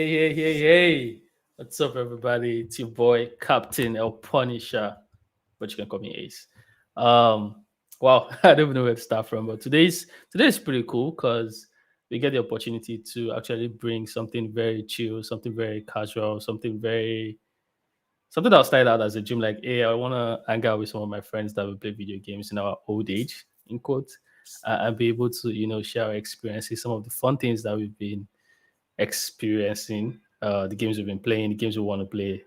Hey. What's up, everybody? It's your boy, Captain El Punisher, but you can call me Ace. Wow, I don't even know where to start from, but today's pretty cool because we get the opportunity to actually bring something very chill, something very casual, something that started out as a dream. Like, hey, I want to hang out with some of my friends that will play video games in our old age, in quotes, and be able to, share our experiences, some of the fun things that we've been experiencing, the games we've been playing, the games we want to play,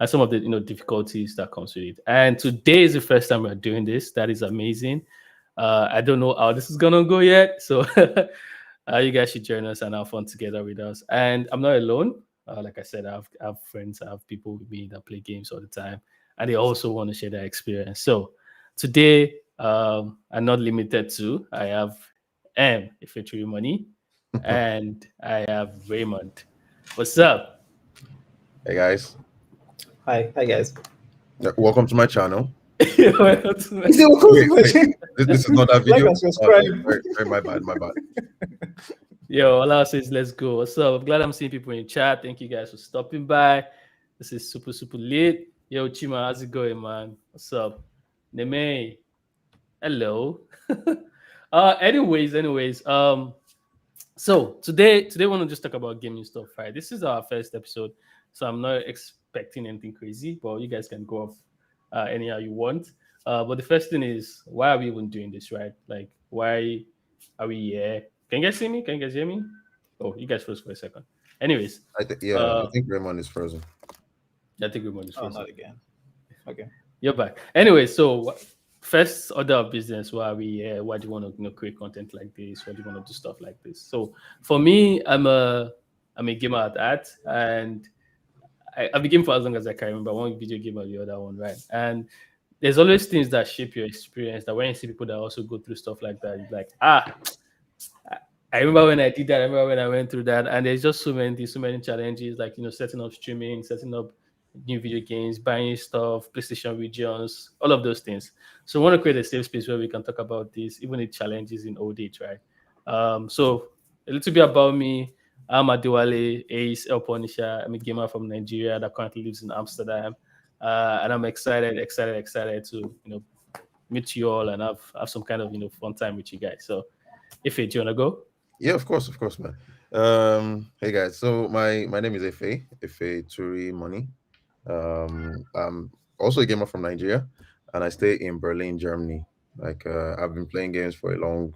and some of the difficulties that comes with it. And today is the first time we're doing this. That is amazing. I don't know how this is gonna go yet, so you guys should join us and have fun together with us. And I'm not alone. Like I said, I have friends, I have people with me that play games all the time, and they also want to share their experience. So today, I'm not limited to. I have if it's money, and I have Raymond. What's up? Hey guys, Hi guys. welcome to my channel. Welcome to Is it my- welcome Wait, to my channel? this is not that Like video. and subscribe. My bad. Yo, all I'll say is let's go. What's up? I'm glad I'm seeing people in chat. Thank you guys for stopping by. This is super lit. Yo, Chima, how's it going, man? What's up? Neme, hello. Anyways, so today I want to just talk about gaming stuff, right? This is our first episode, so I'm not expecting anything crazy, but you guys can go off anyhow you want. But the first thing is, why are we even doing this, right? Like, why are we here? Can you guys see me? Can you guys hear me? Oh, you guys froze for a second. Anyways, I Uh, think Raymond is frozen. I think we're going to Oh, froze. not again. Okay. You're back. Anyway, so first order of business, why are we here? Why do you want to create content like this? Why do you want to do stuff like this? So for me, I'm a gamer at heart, and I've been gaming for as long as I can remember. One video game or the other one, right? And there's always things that shape your experience. That when you see people that also go through stuff like that, you're like, I remember when I did that. I remember when I went through that. And there's just so many things, so many challenges, like setting up streaming, setting up new video games, buying stuff, PlayStation regions, all of those things. So I want to create a safe space where we can talk about this, even the challenges in old age, right? So a little bit about me. I'm Adewale Ace El Punisher. I'm a gamer from Nigeria that currently lives in Amsterdam. And I'm excited to meet you all and have some kind of fun time with you guys. So if do you wanna go? Yeah, of course, man. Hey guys, so my name is Efe Turi Money. I'm also a gamer from Nigeria, and I stay in Berlin, Germany. Like I've been playing games for a long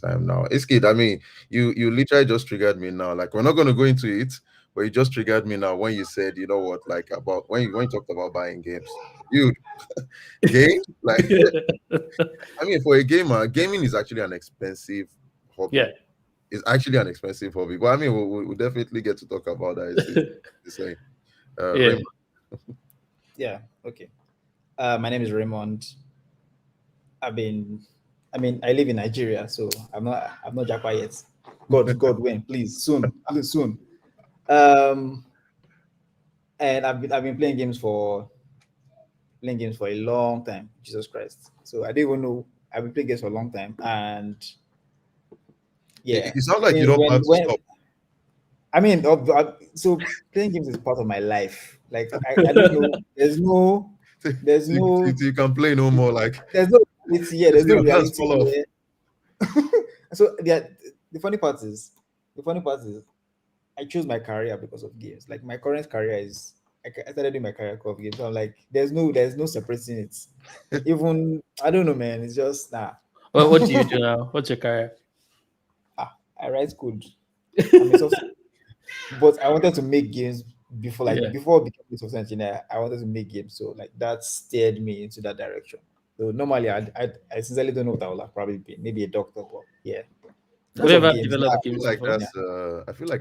time now. It's kid. I mean, you literally just triggered me now. Like we're not gonna go into it, but you just triggered me now when you said, you know what, like about when you talked about buying games, dude. Game like I mean, for a gamer, gaming is actually an expensive hobby. Yeah. It's actually an expensive hobby, but I mean, we'll definitely get to talk about that. It's saying, Yeah. Raymond. Yeah. Okay. My name is Raymond. I've been. I mean, I live in Nigeria, so I'm not Japa yet. God, when please soon. Um, and I've been playing games for a long time. Jesus Christ. So I didn't even know I've been playing games for a long time, and yeah, You sound like you don't plan to when stop. I mean, so playing games is part of my life. Like I don't know. There's no, You can play no more. Like there's no reality. Yeah, there's no your hands reality fall off. here. So the funny part is, I chose my career because of games. Like my current career is, I started doing my career because of games. So I'm like, there's no separating it. Even I don't know, man. It's just What do you do now? What's your career? I write code. I'm a software, but I wanted to make games Yeah. before becoming a software engineer. I wanted to make games, so like that steered me into that direction. So normally, I sincerely don't know what I would have probably been. Maybe a doctor, but yeah, Have because you of ever games. developed I feel games like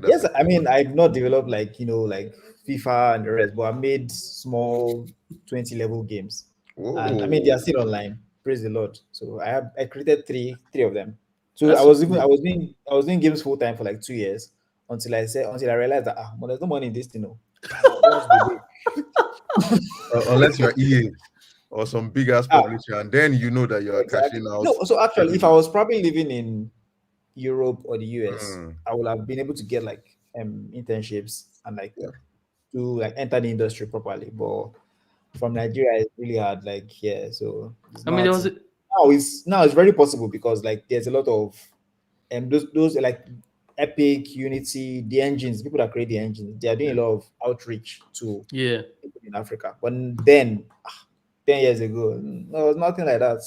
before? Yes, I mean I've not developed like like FIFA and the rest, but I made small 20 level games, and I mean they Whoa, are still online. Praise the Lord. So I created three of them. So That's so I cool. was doing games full time for like 2 years until I realized that well, there's no money in this thing. No. What's the way? unless you're EA or some big ass Ah, publisher, and then you know that you are exactly. cashing out. No, so actually, every if I month. was probably living in Europe or the US, Hmm. I would have been able to get like internships and like Yeah. to like enter the industry properly. But from Nigeria, it's really hard. Like, yeah, so it's I mean, there not was a, now it's very possible because like there's a lot of those like Epic, Unity, the engines, people that create the engines, they are doing a lot of outreach to yeah. people in Africa. But then 10 years ago, no, it was nothing like that.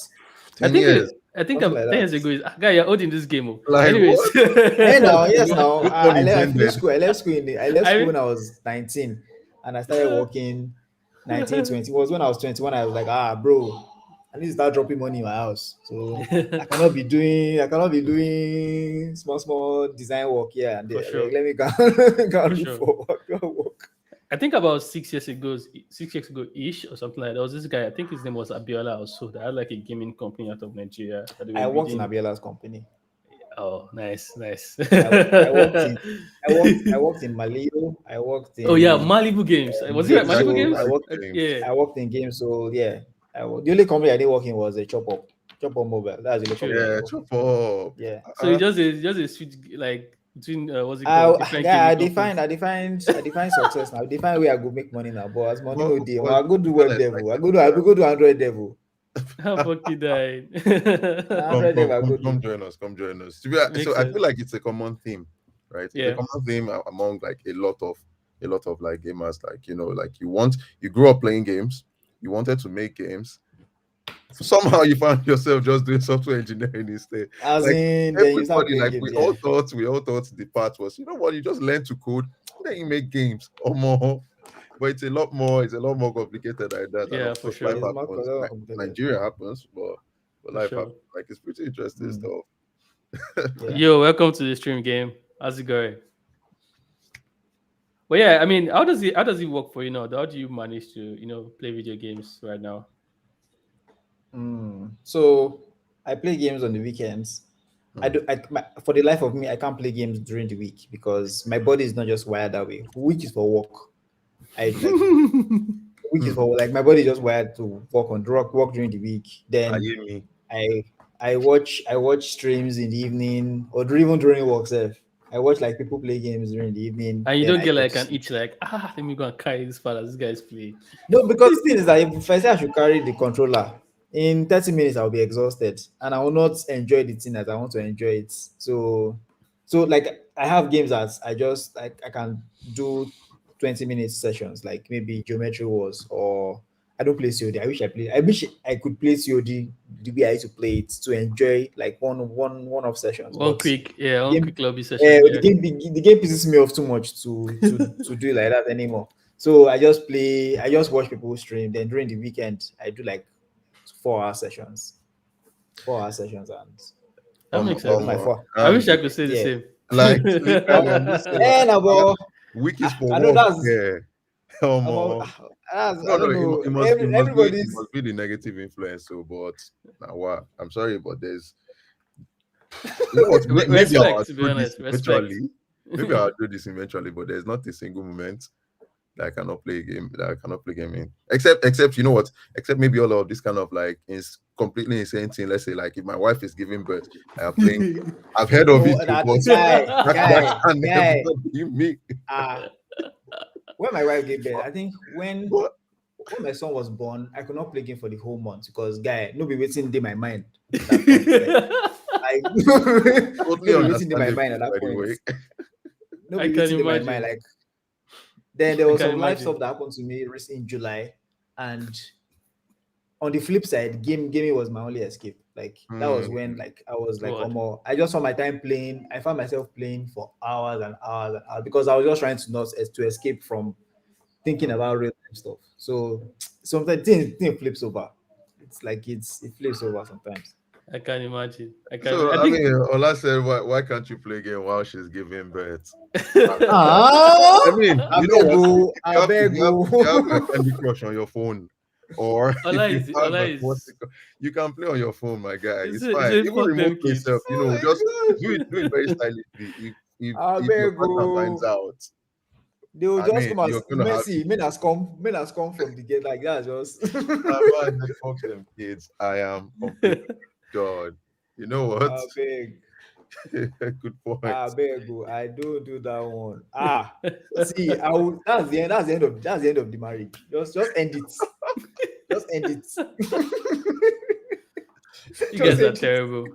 I 10 think years. Nothing like 10 that. years ago is guy, you're old in this game. Oh. Like Anyways, what? No, yes, No, now no pun I finished intended. school. I left I school mean, when I was 19, and I started working 19, 20. It was when I was 21. I was like, bro, I need to start dropping money in my house. So I cannot be doing small design work here and for there. Like, sure, let me go, go for look sure. for work. I think about 6 years ago, 6 years ago ish or something like that. There was this guy. I think his name was Abiola also. That had like a gaming company out of Nigeria that they were I worked in building. Abiela's company. Oh, nice, nice. I worked in I worked in Malio. I worked Oh yeah, in Malibu Games. Was it right? games. Malibu So Games? Games. Yeah, I worked in games. So yeah, the only company I didn't work in was a Chop Up Mobile. That's the only company I true. didn't Yeah, work in. chop up. Yeah. So it's just a switch like between what's it called? I Different yeah, gaming companies. I define success now. I define where I go make money now. But as money no day, But I go do more or web less like devil. I similar. go do Android devil. How fucking died. Android devil I go Come do. join us. Come join us. So Makes I feel sense. like it's a common theme, right? It's a Yeah. common theme among like a lot of like gamers. Like like you grew up playing games, you wanted to make games. Somehow you found yourself just doing software engineering instead. As Like in, then you start everybody, playing like games. Yeah. we all thought the path was, you just learn to code, then you make games or more. But it's a lot more complicated than that. And Yeah, of for course, life sure. It's more happens. complicated. Nigeria happens, but For life happens. sure. Like it's pretty interesting Mm, stuff. yeah. Yo, welcome to the stream game. How's it going? But yeah, I mean, how does it work for you now? How do you manage to, play video games right now? So I play games on the weekends. I Hmm. do. For the life of me, I can't play games during the week because my body is not just wired that way. Week is for work. I like week is Hmm. for like my body is just wired to work during the week. Are Then you me? I I watch streams in the evening or even during work. Self. I watch like people play games during the evening. And you Then don't I get go to like an sleep. itch like, let me go and carry this far as this guy's play. No, because the thing is that if I say I should carry the controller in 30 minutes, I'll be exhausted and I will not enjoy the thing as I want to enjoy it. So like I have games that I can do 20 minute sessions, like maybe Geometry Wars or I don't play COD. I wish I could play COD the way I used to play it to enjoy like one off sessions. But the One game quick lobby session. Yeah. the game pisses me off too much to do it like that anymore. So I just watch people stream. Then during the weekend, I do like 4 hour sessions, 4 hour sessions, and That makes that's sense. my four. I wish I And could say the Yeah. same. like literally, I'm just saying, like, And about week is for I know work. that's Yeah. about No, I no, don't it, mu- know. it must it Everybody's must be the negative influence. So, but now what? I'm sorry, but what? Maybe I'll Respect, to be outgrow this honest. Respect. eventually. Maybe I'll do this eventually, but there's not a single moment that I cannot play a game that I cannot play game in. Except you know what? Except maybe all of this kind of like is completely insane thing. Let's say like if my wife is giving birth, I am playing. I've heard of no it too, that but that can never be me. uh when my wife gave birth, I think But when my son was born, I could not play game for the whole month because guy, no be waiting in my mind at that point. Like totally no be waiting in my understandable, mind at that by the point. way. No I be can waiting in my mind. imagine. Like then there I was can some life imagine. stuff that happened to me in July, and on the flip side, gaming was my only escape. Like that was when Hmm. like I was like, What? I just saw my time playing. I found myself playing for hours and hours and hours because I was just trying to not to escape from thinking about real life stuff. So sometimes thing flips over. It's like it flips over sometimes. I can imagine. I can. So I I think. mean, Ola said, why can't you play game while she's giving birth? I Ah, mean, I you know beg what? you, If you I have if beg you have if you have a you. Candy Crush on your phone, or Ola if you is have Ola what's is it called, you can play on your phone, my guy. it's It's a, it's fine. a Even fuck remote them play kids. yourself, Oh just my do it very gosh. silently. I If your beg partner finds you. out, They will I just mean, come you're as gonna have Messi. Men has come from the gate like that. Just man, fuck them kids. I am completely done. You know what? I beg. Good point. Ah, bego, I don't do that one. Ah, see, I will, that's the end. That's the end of the marriage. Just end it. Just end it. You Just guys are end it. terrible.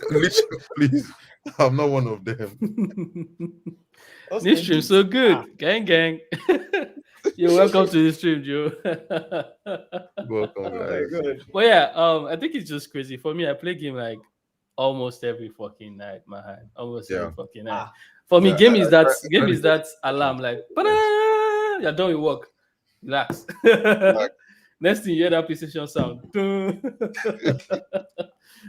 Literally, please. I'm not one of them. Just This end stream's it. so Ah, good. Gang, gang. You're welcome to the stream, Joe. Welcome, oh my guys. god. But yeah, I think it's just crazy. For me, I play game like almost every fucking night, man. Almost every Yeah. fucking night. Ah, For me, Yeah, I try to get alarm sessions like right. you're done with work. Relax. Like, Next thing you hear that PlayStation sound.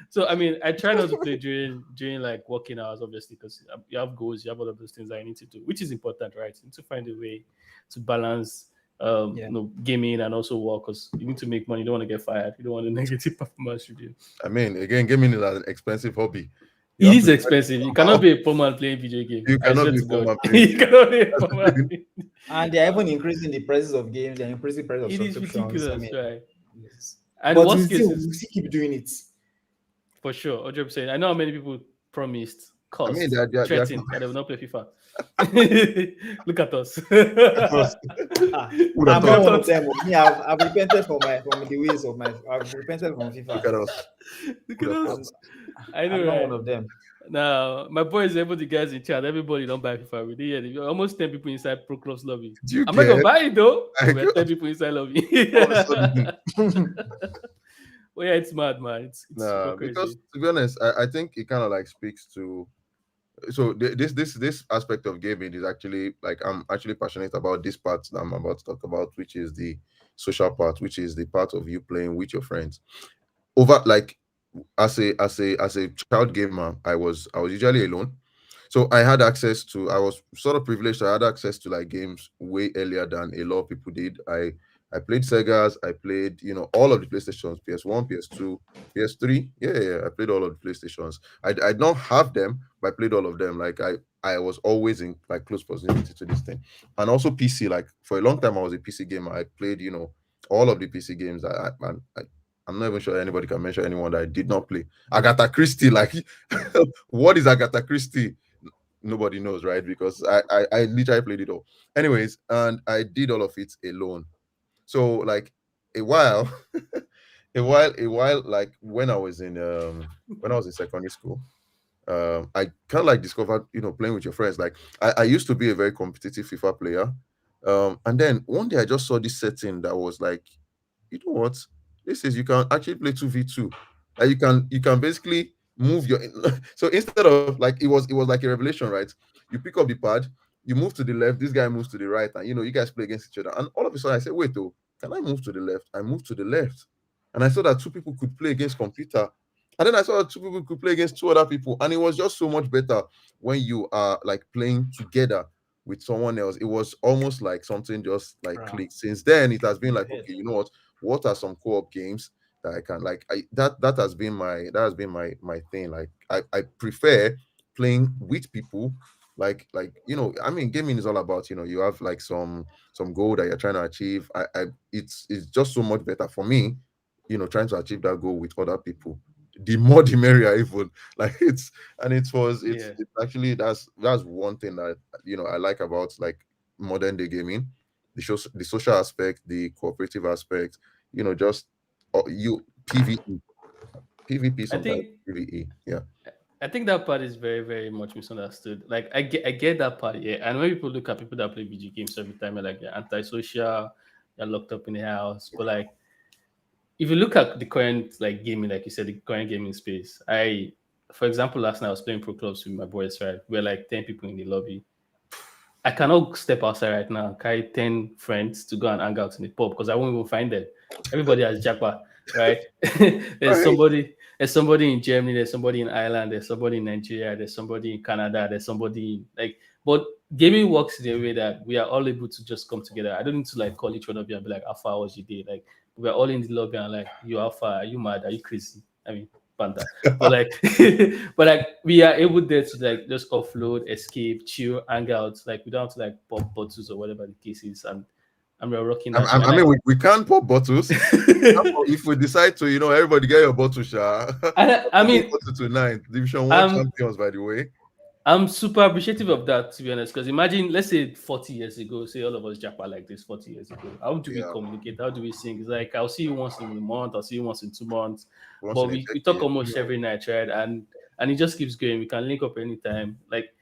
So I mean, I try not to play during like working hours, obviously, because you have goals, you have all of those things that you need to do, which is important, right? You need to find a way to balance, yeah. gaming and also work, because you need to make money. You don't want to get fired. You don't want a negative performance review. I mean, again, gaming is an expensive hobby. You It have is to try expensive. You cannot somehow. be a poor man playing video game. You I cannot swear be to a poor God, man playing. you cannot be a That's poor the man. thing. And they're even increasing the prices of games. They're increasing the price of It is subscriptions. I ridiculous, mean, right? yes. And But worst we cases, still keep doing it. for sure, 100%. I know how many people promised, I mean, cost, they are threatened that they will not play FIFA. Look at us. Ah, who would have I'm We not have thought? one of thought. them. Me, I've repented from the ways of my. I've repented from Look FIFA. at us. Look Who at would have us. thought? I'm I know, I'm not one right? of them. Now, my boys, able the guys in chat, everybody don't buy FIFA. We did almost 10 people inside Pro Clubs lobby. Do you I'm not gonna get? buy it though, but Like, we're 10 people inside lobby. all of a sudden, Well, yeah, it's mad, man. It's super nah. Because crazy. to be honest, I think it kind of like speaks to. So this aspect of gaming is actually like I'm actually passionate about this part that I'm about to talk about, which is the social part, which is the part of you playing with your friends. Over like as a child gamer, I was usually alone. So I had access to, I was sort of privileged. So I had access to like games way earlier than a lot of people did. I played Sega's, I played, all of the PlayStations, PS1, PS2, PS3. Yeah, yeah, I played all of the PlayStations. I don't have them, but I played all of them. Like I was always in like close proximity to this thing. And also PC, like for a long time I was a PC gamer. I played, all of the PC games. I'm not even sure anybody can mention anyone that I did not play. Agatha Christie, like what is Agatha Christie? Nobody knows, right? Because I literally played it all. Anyways, and I did all of it alone. So like a while, a while, like when I was in secondary school, I kind of like discovered, playing with your friends. Like I used to be a very competitive FIFA player. And then one day I just saw this setting that was like, you know what? This is, you can actually play 2v2. You can basically move your so instead of like, it was like a revelation, right? You pick up the pad, you move to the left, this guy moves to the right, and you guys play against each other. And all of a sudden I said, wait, oh, can I move to the left? I moved to the left. And I saw that two people could play against computer. And then I saw that two people could play against two other people. And it was just so much better when you are like playing together with someone else. It was almost like something just like Wow. clicked. Since then, it has been In your like, head. okay, you know what are some co-op games that I can like, that has been my thing. Like I prefer playing with people. Like I mean, gaming is all about, you have like some goal that you're trying to achieve. It's just so much better for me, trying to achieve that goal with other people. The more the merrier, even. Like Yeah. it's actually, that's one thing that I like about like modern day gaming. The social aspect, the cooperative aspect, just you PvE, PvP, I sometimes think PvE. Yeah. I think that part is very, very much misunderstood. Like I get that part, yeah. And when people look at people that play video games every time, they're like they're antisocial, they're locked up in the house. But like if you look at the current like gaming, like you said, the current gaming space, for example, last night I was playing pro clubs with my boys, right? We're like 10 people in the lobby. I cannot step outside right now, carry 10 friends to go and hang out in the pub because I won't even find them. Everybody has Japa, right? there's Right. somebody, there's somebody in Germany, there's somebody in Ireland, there's somebody in Nigeria, there's somebody in Canada, there's somebody like, but gaming works in a way that we are all able to just come together. I don't need to like call each one of you and be like, how far was your day? Like we're all in the lobby and like, you how far? Are you mad? Are you crazy? I mean, panda. But like, but like we are able there to like just offload, escape, chill, hang out. Like we don't have to like pop bottles or whatever the case is. And and we're rocking I, that shit. I, I mean, we can pop bottles. If we decide to, everybody get your bottle, Sha. I mean, Bottle tonight. Division 1 I'm champions, by the way. I'm super appreciative of that, to be honest. Because imagine, let's say 40 years ago, say all of us japa like this 40 years ago. How do we Yeah, communicate? How do we sing? It's like I'll see you once in a month, I'll see you once in 2 months. once But in a we talk decade. almost every night, right? And it just keeps going. We can link up anytime. Like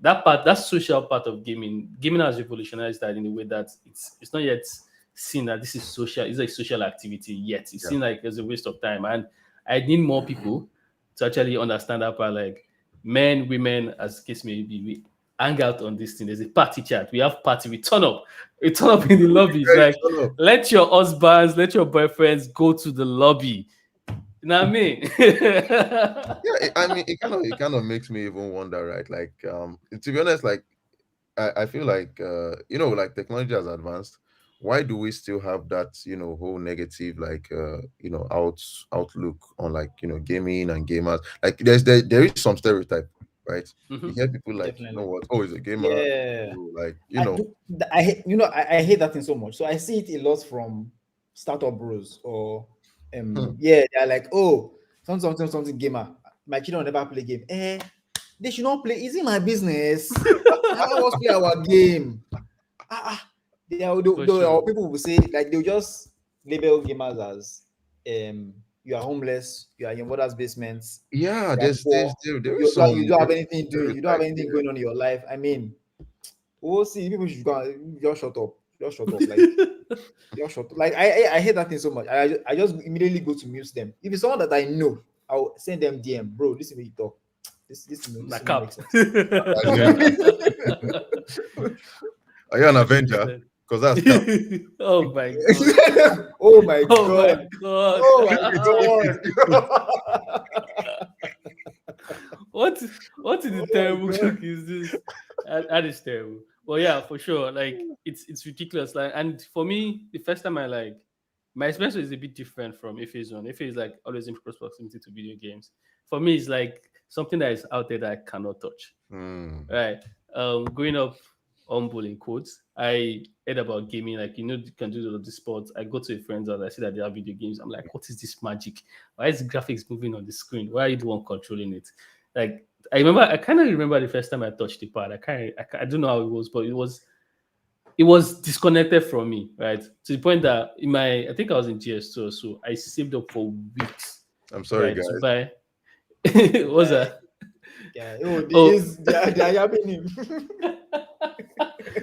that part, that social part of gaming. Gaming has revolutionized that in a way that it's not yet seen that this is social, it's like social activity yet. It's Yeah, seen like as a waste of time. And I need more people to actually understand that part. Like men, women, as the case may be, we hang out on this thing. There's a party chat. We have party. We turn up. We turn up in the lobbies. guys, Like, shut up. let your husbands, let your boyfriends go to the lobby. You know what I mean? Yeah, I mean, it kind of makes me even wonder, right? Like, to be honest, like, I feel like, like technology has advanced. Why do we still have that, whole negative, like, outlook on, like, gaming and gamers? Like, there is some stereotype, right? You Mhm. hear people like, Definitely. what? Oh, he's a gamer. Yeah. Oh, like, I do. I hate that thing so much. So I see it a lot from startup bros or hmm, yeah, they're like, oh, something gamer. My children will never play game. They should not play. Is it my business? Let us play our game. For Or sure. people will say like they'll just label gamers as you are homeless, you are in your mother's basement, yeah, you are poor, there is you some don't there have is some anything doing, you don't have stereotype anything there. going on in your life. I mean, we'll see. People should go just shut up. Just shut up. Like just shut up. Like I hate that thing so much. I just immediately go to mute them. If it's someone that I know, I'll send them DM, bro. This is what you talk. This no Nakap. makes sense. As in, are you an Avenger? 100%. Because that's cap. Oh my god. Oh my Oh my god. god. Oh my Stupid. god. what what is the Oh my terrible god. joke is this? That is terrible. Well, yeah, for sure. Like it's ridiculous. Like, and for me, the first time I like my experience is a bit different from Ife's one. Ife is like always in close proximity to video games. For me, it's like something that is out there that I cannot touch. Hmm. Right. Growing up humble in quotes, I heard about gaming, like you can do all of the sports. I go to a friend's house, I see that they have video games. I'm like, what is this magic? Why is the graphics moving on the screen? Why are you the one controlling it? Like I kind of remember the first time I touched the pad. I don't know how it was, but it was disconnected from me, right? To the point that I think I was in GS2 or so, I saved up for weeks, I'm sorry, right, to guys. buy. What was Yeah, that? yeah. Oh, Oh, they are yapping him.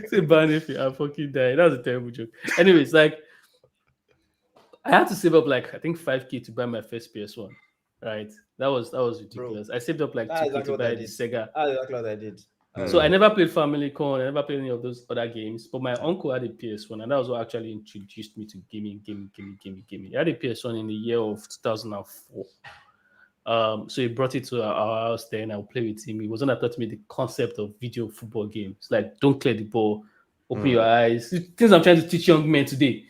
say ban if you are fucking dying. That was a terrible joke. Anyways, like I had to save up like I think 5K to buy my first PS1. Right. That was Bro, ridiculous. I saved up like that's 2K exactly to what I buy the did. Sega. That's exactly what I did. So I Hmm. never played Family Con, I never played any of those other games. But my uncle had a PS1, and that was what actually introduced me to gaming. He had a PS1 in the year of 2004. So he brought it to our house there, and I'll play with him. He was one that taught me the concept of video football games. Like, don't clear the ball, open Hmm. your eyes. Things I'm trying to teach young men today.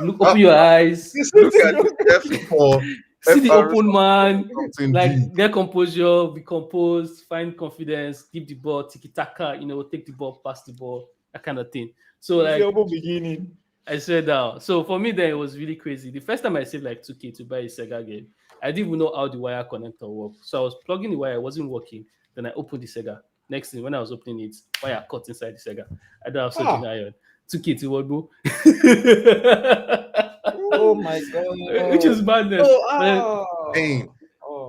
Look, Ah, open your eyes, look at F for see the FR open man, something like deep. get composure, be composed, find confidence, give the ball, tiki taka, take the ball, pass the ball, that kind of thing. So It's the like humble beginning. I swear down. So for me, then it was really crazy. The first time I saved like 2K to buy a Sega game, I didn't even know how the wire connector worked. So I was plugging the wire, it wasn't working. Then I opened the Sega. Next thing, when I was opening it, wire cut inside the Sega. I don't have Ah, soldering iron. 2K to what, bro? oh my Which god. is madness. No, But Pain.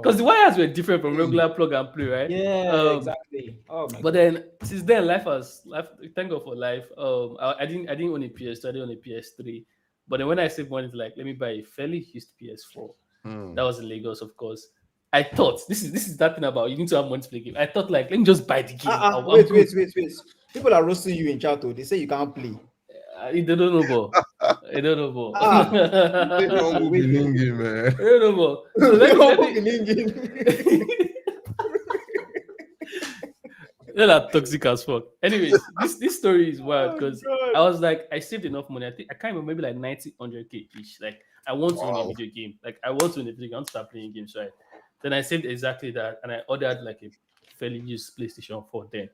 because the oh. wires were different from Pain. regular plug and play, right? Yeah, exactly. Oh my But god. then since then, life. Thank God for life. I didn't own a PS2. I didn't own a PS3. But then when I saved money, to like let me buy a fairly used PS4. Hmm. That was in Lagos, of course. I thought this is that thing about you need to have money to play game. I thought like let me just buy the game. I'm Wait, good. wait. People are roasting you in chat. Oh. They say you can't play. They don't know ball. I don't know ball. Ah, They don't move wait. Bilingi, man. I don't know ball. So The let humble me. beginning. They're not toxic as fuck. Anyways, this story is wild Oh because god. I was like, I saved enough money. I think I can't remember, maybe like 90, 100K each. Like, I want to own a Wow. video game. Like, I want to own a video game. I want to start playing games, right? Then I saved exactly that and I ordered like a fairly used PlayStation 4 then.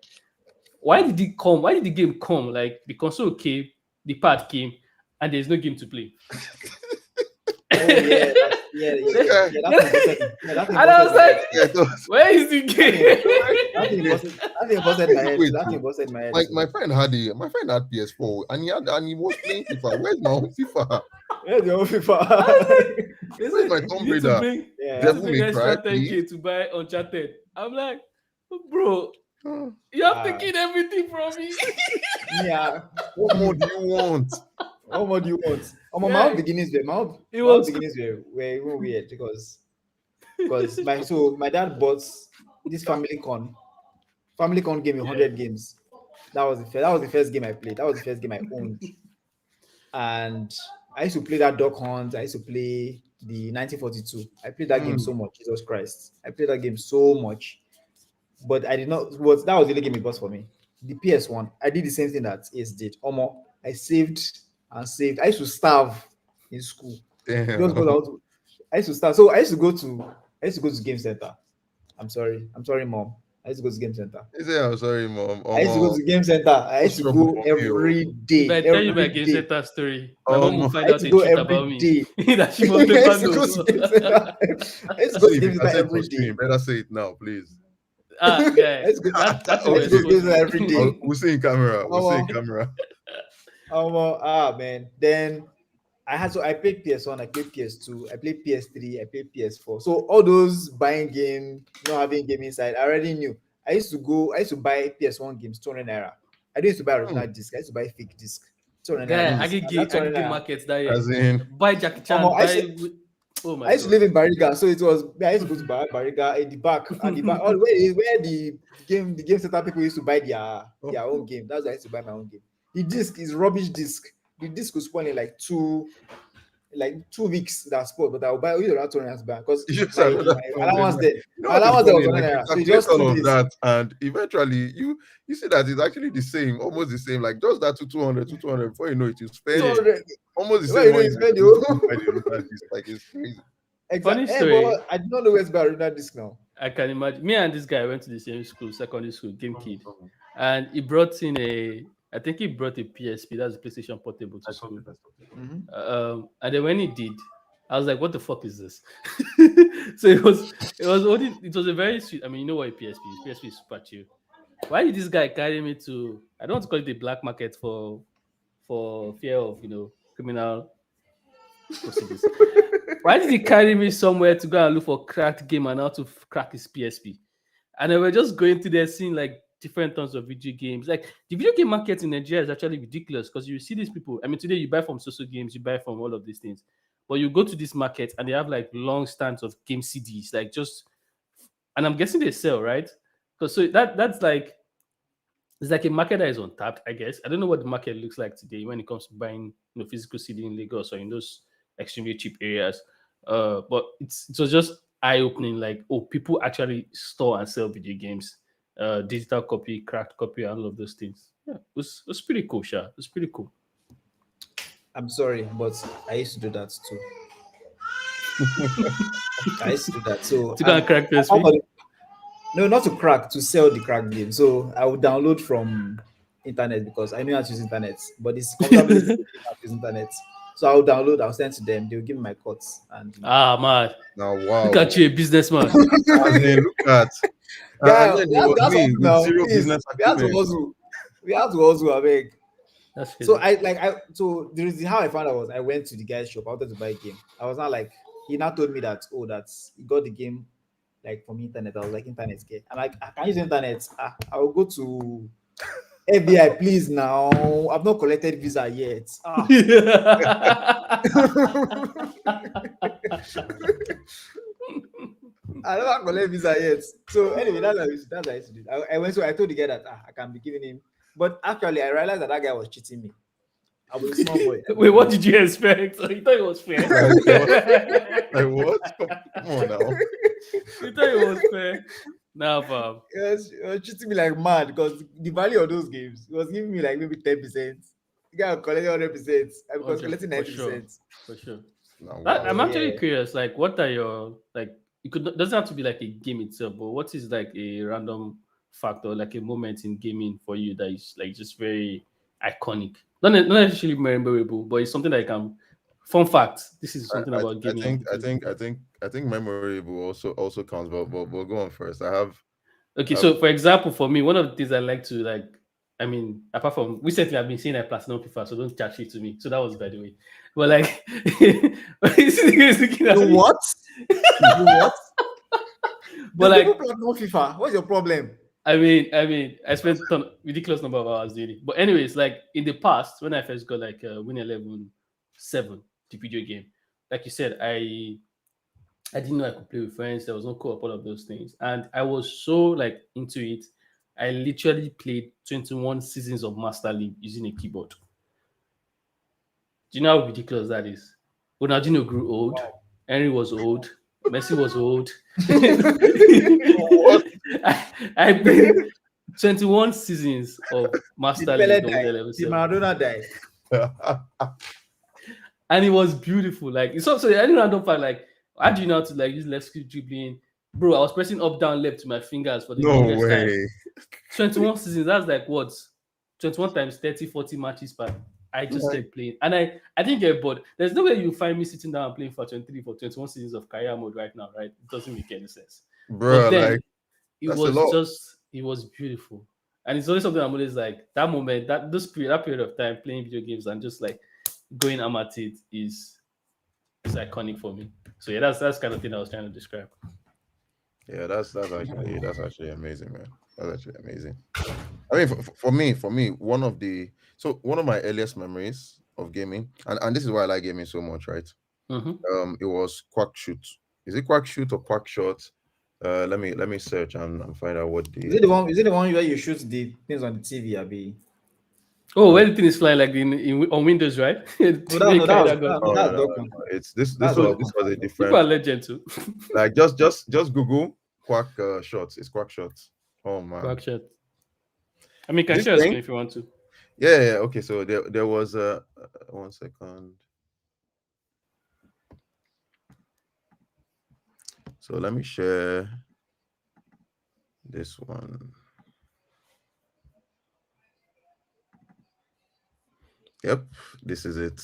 Why did it come? Why did the game come? Like, the console came, the pad came, and there's no game to play. Oh yeah, This guy, that thing busted. Yeah, that thing And I was busted my head. like, yeah, those, where is the That game? thing busted. That thing busted my head. wait, That too. thing busted my head. My friend had PS4 and he was playing FIFA. Where's my own FIFA? Where's the old I was FIFA? like, they Where's said my you Tomb need to Raider? bring you need Yeah. to Devil bring May Cry, extra 10K please. to buy Uncharted. I'm like, bro, Oh, you have Ah, taken everything from me. yeah. what more do you want? What more do you want? My Yeah, own beginnings were it my own was beginnings were even weird because my dad bought this family con game in yeah. 100 games. That was the first game I played. That was the first game I owned. And I used to play that Duck Hunt. I used to play the 1942. I played that game Hmm. so much. Jesus Christ. I played that game so much. But I did not what that was the only game it was for me. The PS1, I did the same thing that Ace did. Almost I saved and saved. I used to starve in school. Just because Damn. I used to start. So I used to go to game center. I'm sorry, mom. I used to go to game center. He said, I'm sorry, mom. I used to go to game center. I used to Struggle go for me. every If day. I tell you my Every game day. center story, my mom will I find used out to a go truth every about me day. that she I must never used to go know. to game center. I used to go See, to if game you can center say it every on day. stream, better say it now, please. Guy, I used to go, that I thing used was to go to game supposed center every to. day. We'll see in camera. We'll see in Oh, camera. man. Then I played PS1, I played PS2, I played PS3, I played PS4. So all those buying game, not having game inside, I already knew. I used to buy PS1 games 200 naira. I didn't used to buy Hmm. original disc. I used to buy fake disc. 200 naira Guy, Hmm. disc. And that 200 I get naira. markets that year. As in, Buy Jackie Omo, Chan, buy. Oh I my used to god. live in Bariga, so it was I used to go to Bariga in the back at the back, all where the game center people used to buy their own game. That's why I used to buy my own game. The disc is rubbish disc. The disc was spoil in like 2 weeks that spoiled, but I'll buy you around 200 to buy because you just my another 200 allowance naira. there, You know my what is allowance there was funny? 100 Like you naira. So it's calculate just all two of days. that, and eventually you see that it's actually the same, almost the same. Like just that to 200 to 200. Before you know it, you spend Yeah. 200. almost the Where same you know money you that spend you used to you. buy the original disc. Like it's crazy. Funny Exactly. story. But I did not know where to buy original disc now. I can imagine. Me and this guy went to the same school, secondary school, Game Kid, and he brought in a. I think he brought a PSP. That's a PlayStation Portable to school. Mhm. And then when he did, I was like, "What the fuck is this?" So it was a very sweet. I mean, you know what a PSP is? PSP is super chill. Why did this guy carry me to? I don't want to call it the black market for fear of criminal proceedings. Why did he carry me somewhere to go and look for cracked game and how to crack his PSP? And then we're just going to there seeing like different tons of video games. Like the video game market in Nigeria is actually ridiculous because you see these people. I mean, today you buy from social games, you buy from all of these things, but you go to this market and they have like long stands of game CDs, like just, and I'm guessing they sell, right? Because so that's like it's like a market that is untapped, I guess. I don't know what the market looks like today when it comes to buying physical CD in Lagos or in those extremely cheap areas. But it was just eye opening. Like, oh, people actually store and sell video games, digital copy, cracked copy, and all of those things. Yeah, it was pretty cool, Sha. It was pretty cool. I'm sorry, but I used to do that too. I used to do that. So To go and crack how PSP. about no, not to crack, to sell the crack game. So I would download from internet because I knew how to use internet, but it's comfortable to use internet. So I'll send to them, they'll give me my codes and Ah, man, Now look wow. at you, a businessman. As in, look at and guy, then they were that's me hustle with now. zero Please, business we have to acumen. hustle. We have to hustle, I beg. That's So crazy. so the reason how I found out was I went to the guy's shop. I wanted to buy a game. I was not like he now told me that that's he got the game like from internet. I was like internet game. I'm like I can use internet. I will go to FBI, please now. I've not collected visa yet. I never collect visa yet. So anyway, that's what I used to do. I went so I told the guy that I can be giving him, but actually I realized that guy was cheating me. I was a small boy. Wait, what did you expect? You thought it was fair? Like what? Like what? Come on now. You thought it was fair? Nah, fam. He was treating me like mad because the value of those games was giving me like maybe 10%. The guy was collecting 100%. I was collecting For sure. 90%. For sure. Now That, wow. I'm So actually yeah, curious. Like, what are your like? It doesn't have to be like a game itself, but what is like a random fact or like a moment in gaming for you that is like just very iconic. Not necessarily memorable, but it's something that I can. Fun fact: this is something about I gaming I think could I do. think I think I think memorable also counts, but go on first. Okay, I've so for example, for me, one of the things I like to like, I mean, apart from recently, I've been seeing a platinum FIFA, so don't chat shit to me. So that was by the way, but like, he's looking at You me. what? You what? But The people like, play no FIFA. What's your problem? I spent ridiculous number of hours doing it. But anyways, like in the past, when I first got like Win 11 7, the video game, like you said, I didn't know I could play with friends. There was no co-op, all of those things, and I was so like into it. I literally played 21 seasons of Master League using a keyboard. Do you know how ridiculous that is? Ronaldinho grew old. Henry was old. Messi was old. what? I played 21 seasons of Did Master Pele League on Win die? 11 Did 7, Maradona die? and it was beautiful. Like it's also any random fact. Like how do you know how to like use left click dribbling, bro? I was pressing up, down, left with my fingers for the No longest time. way. 21 seasons. That's like what 21 times 30, 40 matches per. I just Like, kept playing, and I didn't get bored. There's no way you find me sitting down and playing for 23 for 21 seasons of career mode right now, right? It doesn't make any sense. But bro, like then that's a lot. it was beautiful, and it's always something I'm always like that moment, that period of time playing video games and just like going ham at it is iconic for me. So yeah, that's kind of thing I was trying to describe. Yeah, that's actually amazing, man. That's actually amazing. I mean, for me, one of my earliest memories of gaming, and this is why I like gaming so much, right? Hmm. It was Quack Shoot. Is it Quack Shoot or Quack Shot? Let me search and find out what Is it the the one? Is it the one where you shoot the things on the TV? Abi? Oh, uh, when the thing is flying like on Windows, right? No, Where that you no, that carry was that gun. no, oh no, that's no, Doc no, Hunt. no. It's this this That's was Doc this Hunt. was a People different, are legend too. like, just Google Quack Shots. It's Quack Shots. Oh man. Quack shot. I mean, can you This share a thing. screen if you want to? Yeah. Okay, so there was 1 second. So let me share this one. Yep, this is it.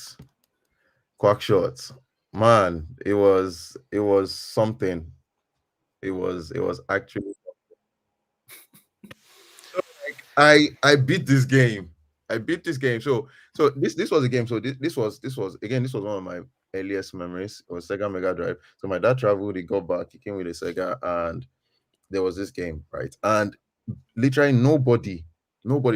Quack Shots. Man, it was something. It was actually, I beat this game. I beat this game. So this was a game. So this was one of my earliest memories. It was Sega Mega Drive. So my dad traveled, he got back, he came with a Sega, and there was this game, right? And literally nobody,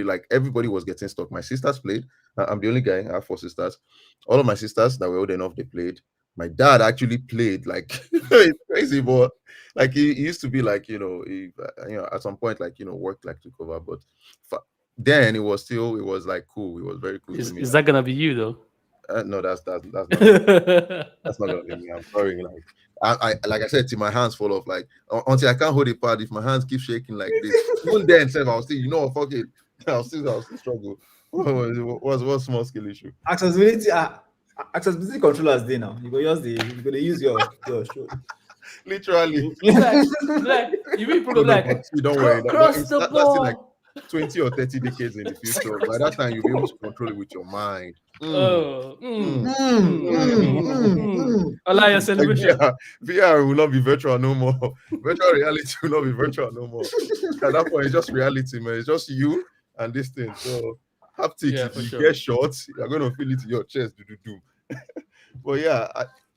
like everybody was getting stuck. My sisters played. I'm the only guy. I have 4 sisters. All of my sisters that were old enough, they played. My dad actually played. Like it's crazy, but like he used to be like, at some point, like, work like took over, but fa- then it was like cool. It was very cool to me. Is that gonna be you though? No, that's not gonna that's not gonna be me. I'm sorry. Like like I said, till my hands fall off. Like until I can't hold a pad, if my hands keep shaking like this, even then, Seth, I'll still, fuck it. I'll still struggle. What's small skill issue? Accessibility. Accessibility controllers there now. You go use your show. Literally. You mean No, probably no, but like see, don't worry. But cross the that's still like ball. 20 or 30 decades in the future. By that time, you'll be able to control it with your mind. Oh, Mm, Allow your Like celebration. VR will not be virtual no more. Virtual reality will not be virtual no more. At that point, it's just reality, man. It's just you and this thing. So haptics, Yeah, if for you sure. get shot, you're going to feel it in your chest. Do do do. But yeah,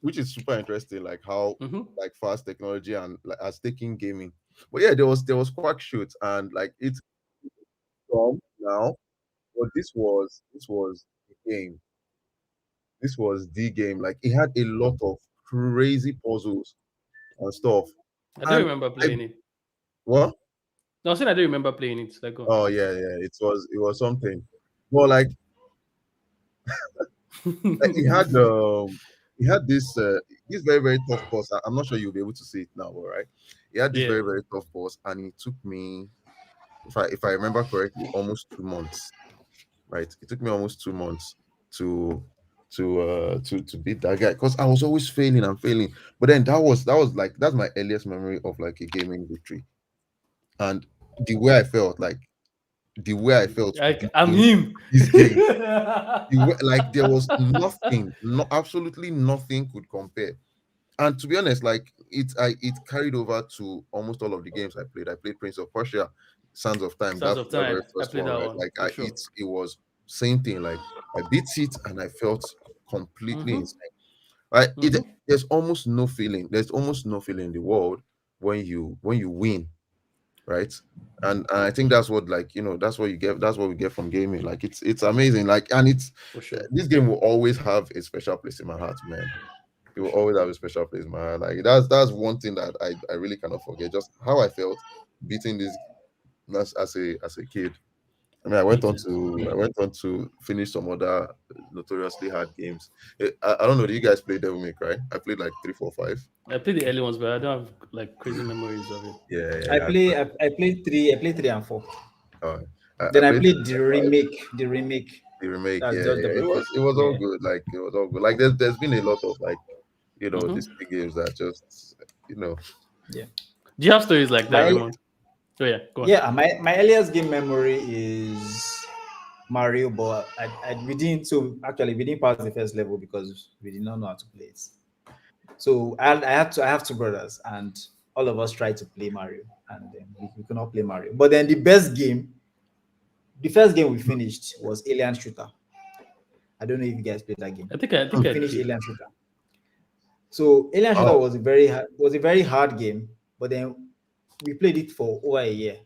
which is super interesting, like how Hmm. like fast technology and like has taken gaming. But yeah, there was Quack Shoot, and like it's gone now. But this was the game. This was the game. Like it had a lot of crazy puzzles and stuff. I do And remember I playing it. what? No, I said I do remember playing it. Like, go. Oh yeah, yeah. It was something. Well, like he had this very very tough boss. I'm not sure you'll be able to see it now, all right? He had this Yeah. very very tough boss, and it took me, if I remember correctly, almost 2 months. Right? It took me almost 2 months to to beat that guy because I was always failing and failing. But then that was like that's my earliest memory of like a gaming victory, and the way I felt like. the way I felt I'm beating him. this game. Like there was nothing, no, absolutely nothing could compare. And to be honest, like it carried over to almost all of the games I played. I played Prince of Persia, Sands of Time, Sounds that of very Time. I first played one, that right? one Like for sure. it was same thing. Like I beat it and I felt completely Mm-hmm. insane. Right? Mm-hmm. There's almost no feeling. There's almost no feeling in the world when you win, right? And I think that's what, like, that's what you get. That's what we get from gaming. Like it's amazing. Like, and it's For sure. this game will always have a special place in my heart, man. It will always have a special place in my heart. Like that's one thing that I really cannot forget. Just how I felt beating this as a kid. I mean, Me too. I went on to finish some other notoriously hard games. I don't know. Do you guys play Devil May Cry? I played like 3, 4, 5. I played the early ones, but I don't have like crazy memories of it. Yeah, I yeah. play I played three and four. Uh, I Then I played played the 5. remake. The remake. The remake. That's Yeah, just the yeah. It was all yeah. good. Like it was all good. Like there's been a lot of, like, Mm-hmm. these big games that just Yeah. Do you have stories like that, My Raymond? Oh yeah, go on. yeah, my earliest game memory is Mario, but we didn't, so actually we didn't pass the first level because we did not know how to play it. So I have two brothers, and all of us tried to play Mario, and we could not play Mario. But then the first game we finished was Alien Shooter. I don't know if you guys played that game. I think We I finished did. Alien Shooter. So Alien Shooter oh, was a very hard game, but then we played it for over a year,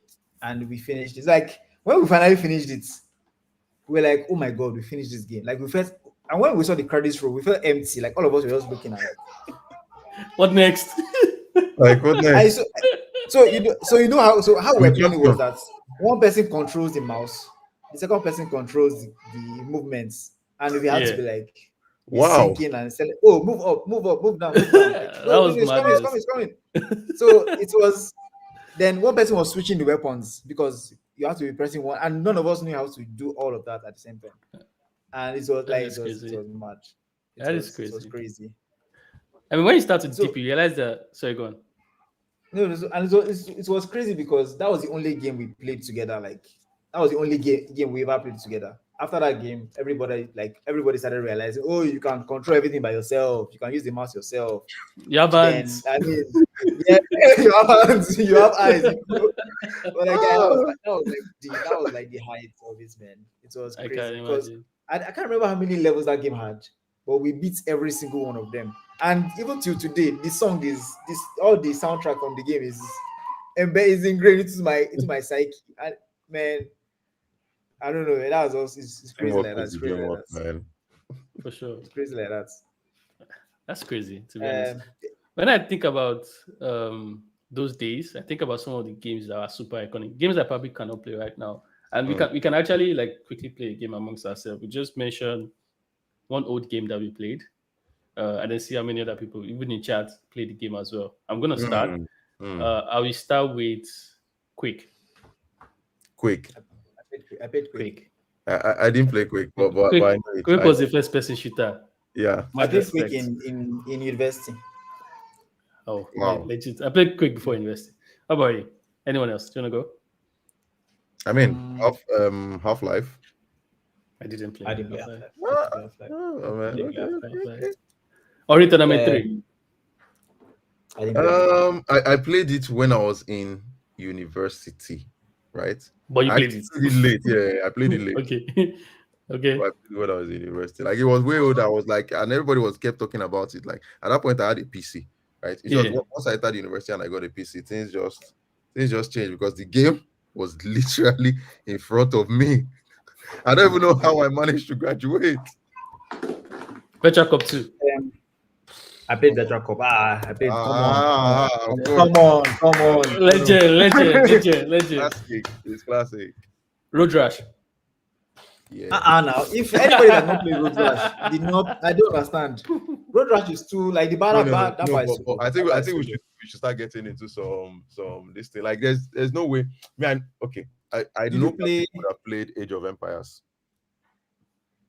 and we finished. It's like when we finally finished it, we were like, "Oh my god, we finished this game!" Like we felt, and when we saw the credits roll, we felt empty. Like all of us were just looking at it. What next? like what I next? so how I'm we're playing it was champion. that one person controls the mouse, the second person controls the movements, and we had to Yeah, be like be Wow. sinking and say, "Oh, move up, move up, move down, move down." Like, that no, no, was no, it's coming, it's madness. coming, it's coming. So it was. Then one person was switching the weapons because you have to be pressing one, and none of us knew how to do all of that at the same time. And it was That like is it crazy. was mad. That is It was crazy. crazy. I mean, when you start to So deep, you realize that. Sorry, go on. no, it was crazy because that was the only game we played together. Like that was the only game we ever played together. After that game, everybody started realizing, oh, you can control everything by yourself. You can use the mouse yourself. You have Then hands. I mean, yeah, you have hands, you have eyes. But like Ah, that was like the height of it, man. It was I crazy can because imagine. I can't remember how many levels that game had, but we beat every single one of them. And even till today, the song is this all the soundtrack from the game is ingrained into my psyche. And man, I don't know. That was also it's crazy teamwork like that. is It's the crazy like dreamwork, that. man. For sure. It's crazy like that. That's crazy, to be honest. Um, When I think about those days, I think about some of the games that are super iconic. Games I probably cannot play right now. And Mm. we can actually like quickly play a game amongst ourselves. We just mention one old game that we played. And then see how many other people, even in chat, play the game as well. I'm gonna start. Mm. Mm. I will start with Quick. Quick. I played Quick. Quick. I didn't play Quick, but I Quick. know it. Quick was the first person shooter. Yeah. I Mad played Quick respect. in university. Oh, Wow. legit. I played Quick before university. How about you? Anyone else? Do you wanna go? I mean, Mm, Half Life. I didn't play I didn't play Half-Life. Half-Life. I didn't Oh, play Half-Life. I man. didn't play Okay, Half-Life. okay, okay. Ori Tournament Uh, 3. I didn't play Half-Life. I played it when I was in university, right? But you I played actually it. played it late. Yeah, I played it late. Okay. Okay. But I played it when I was in university. Like it was way old. I was like, and everybody was kept talking about it. Like at that point, I had a PC, right? It's just Yeah. once I entered university and I got a PC, things just changed because the game was literally in front of me. I don't even know how I managed to graduate. Virtual Cop 2. Um, I played Better Cop. I played. Of course. Come on. Legend. Classic. It's classic. Road Rash. Yeah. Now, if anybody that not play Road Rash did not, I don't understand. Road Rash is too like the No, bar no, no, that no. bar is too But low. I That bar is think too we low. should start getting into some this thing. Like there's no way. Man, okay. I Did know you that play? people that played Age of Empires.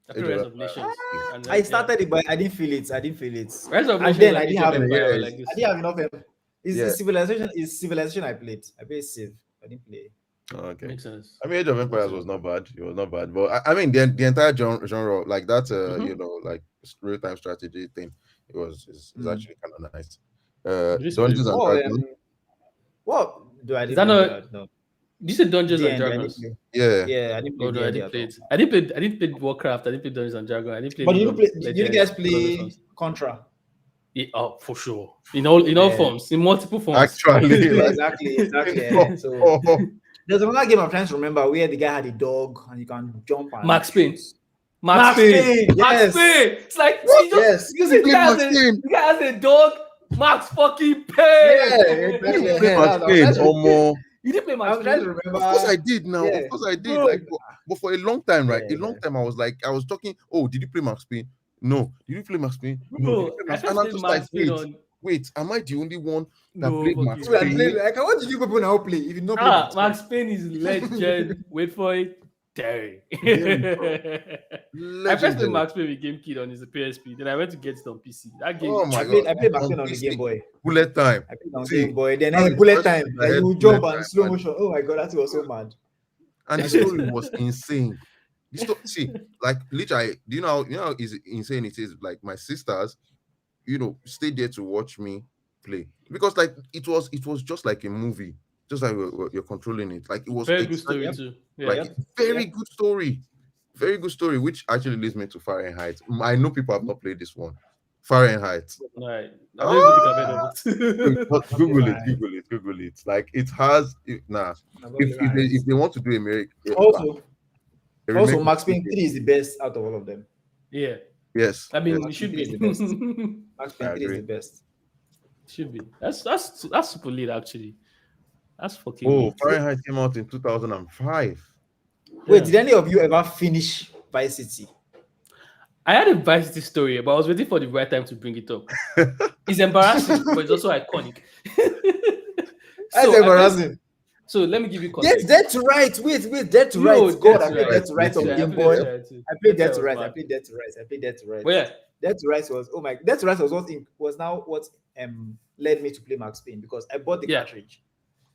I Age played of Rise of Empires. Nations. And I then, yeah. started it, but I didn't feel it. I didn't feel it. Rise of And Nations then and I Age didn't of have Empire were Yeah, like I this. didn't have enough. yeah. Is civilization I played. I played Civ. I didn't play. Okay. Makes sense. I mean, Age of Makes Empires sense. was not bad. It was not bad, but I mean, the entire genre, like that, Mm-hmm. like real time strategy thing, is Mm. actually kind of nice. It's pretty Dungeons and good. Oh, Dragons, what do I Is didn't that play not? that? No, You said Dungeons and D&D I didn't Dragons. play. yeah. Yeah, I didn't play Oh no, I D&D didn't at play all. it. I didn't play Warcraft. I didn't play Dungeons and Dragons. I didn't play But League did you of play? Did you guys Legends. None of those play ones. Contra? Yeah, oh, for sure. In all Uh, forms, in multiple forms. Actually, like, exactly. So oh, there's another game I'm trying to remember where the guy had a dog and you can jump and Max shoot. Payne. Max Max Payne. Payne, Max yes, Payne. It's like what? yes, you You see the played guy has Max a Payne? the guy has a dog. Max fucking yeah, Payne. exactly. You played Max I'm Payne, trying to, Omo. You didn't play Max I'm trying Payne, to Of course I remember. did now. Yeah, Of course I did. bro. Like, but for a long time, right? A long yeah. time I was like, I was talking. Oh, did you play Max Payne? No. Did you play Max Payne? No. Did you Bro, play I Max? And first I'm played just like, Max Payne on wait. Am I the only one that no played Max fucking. And play Payne? like what did you people now play if you not play Max Payne? Max Payne is legend. Wait for it. Terry. Very bro. I first played Legendary. Max Payne with GameKid on his PSP. Then I went to get it on PC. That game, Oh my god. I played Max On Payne on the Game PC, Boy. bullet time. I played on See, Game Boy. Then that hey, is the bullet first time. time I Like heard you bullet jump and time, slow and motion. Oh my god, that was so mad. the story was insane. See, like literally, do you know how insane it is? Like my sisters, stayed there to watch me play because like it was just like a movie, just like you're controlling it. Like it was very good story exciting, Yep, too. Yeah. like yep, very yep. good story, very good story, which actually leads me to Fahrenheit. I know people have not played this one, Fahrenheit. All right. I don't even think I've heard Ah, of Not play Google it, Fahrenheit. Google it. Like it has nah. Not play If Fahrenheit. they want to do a remake, Also, a also remake of Max the Payne game, 3 is the best out of all of them. yeah. yes, I yes, mean, it Max Payne should 3 is be. the best. Max I Payne 3 is agree. the best. Should be. That's super lit actually. That's fucking Oh, lit. Fahrenheit came out in 2005. Wait, Yeah. did any of you ever finish Vice City? I had a Vice City story, but I was waiting for the right time to bring it up. It's embarrassing, but it's also iconic. That's I played- embarrassing. so let me give you Yes, context. Dead to Right. Wait, Dead to Yo, Right. God, Dead I to played Right. Dead to Right Dead to on Right. I Game played Dead Boy. to Right too. I played Dead Dead to was Right. I mad. played Dead to Right. I played Dead to Right. But yeah, Dead to Right was oh my Dead to Right was now what led me to play Max Payne because I bought the Yeah. cartridge.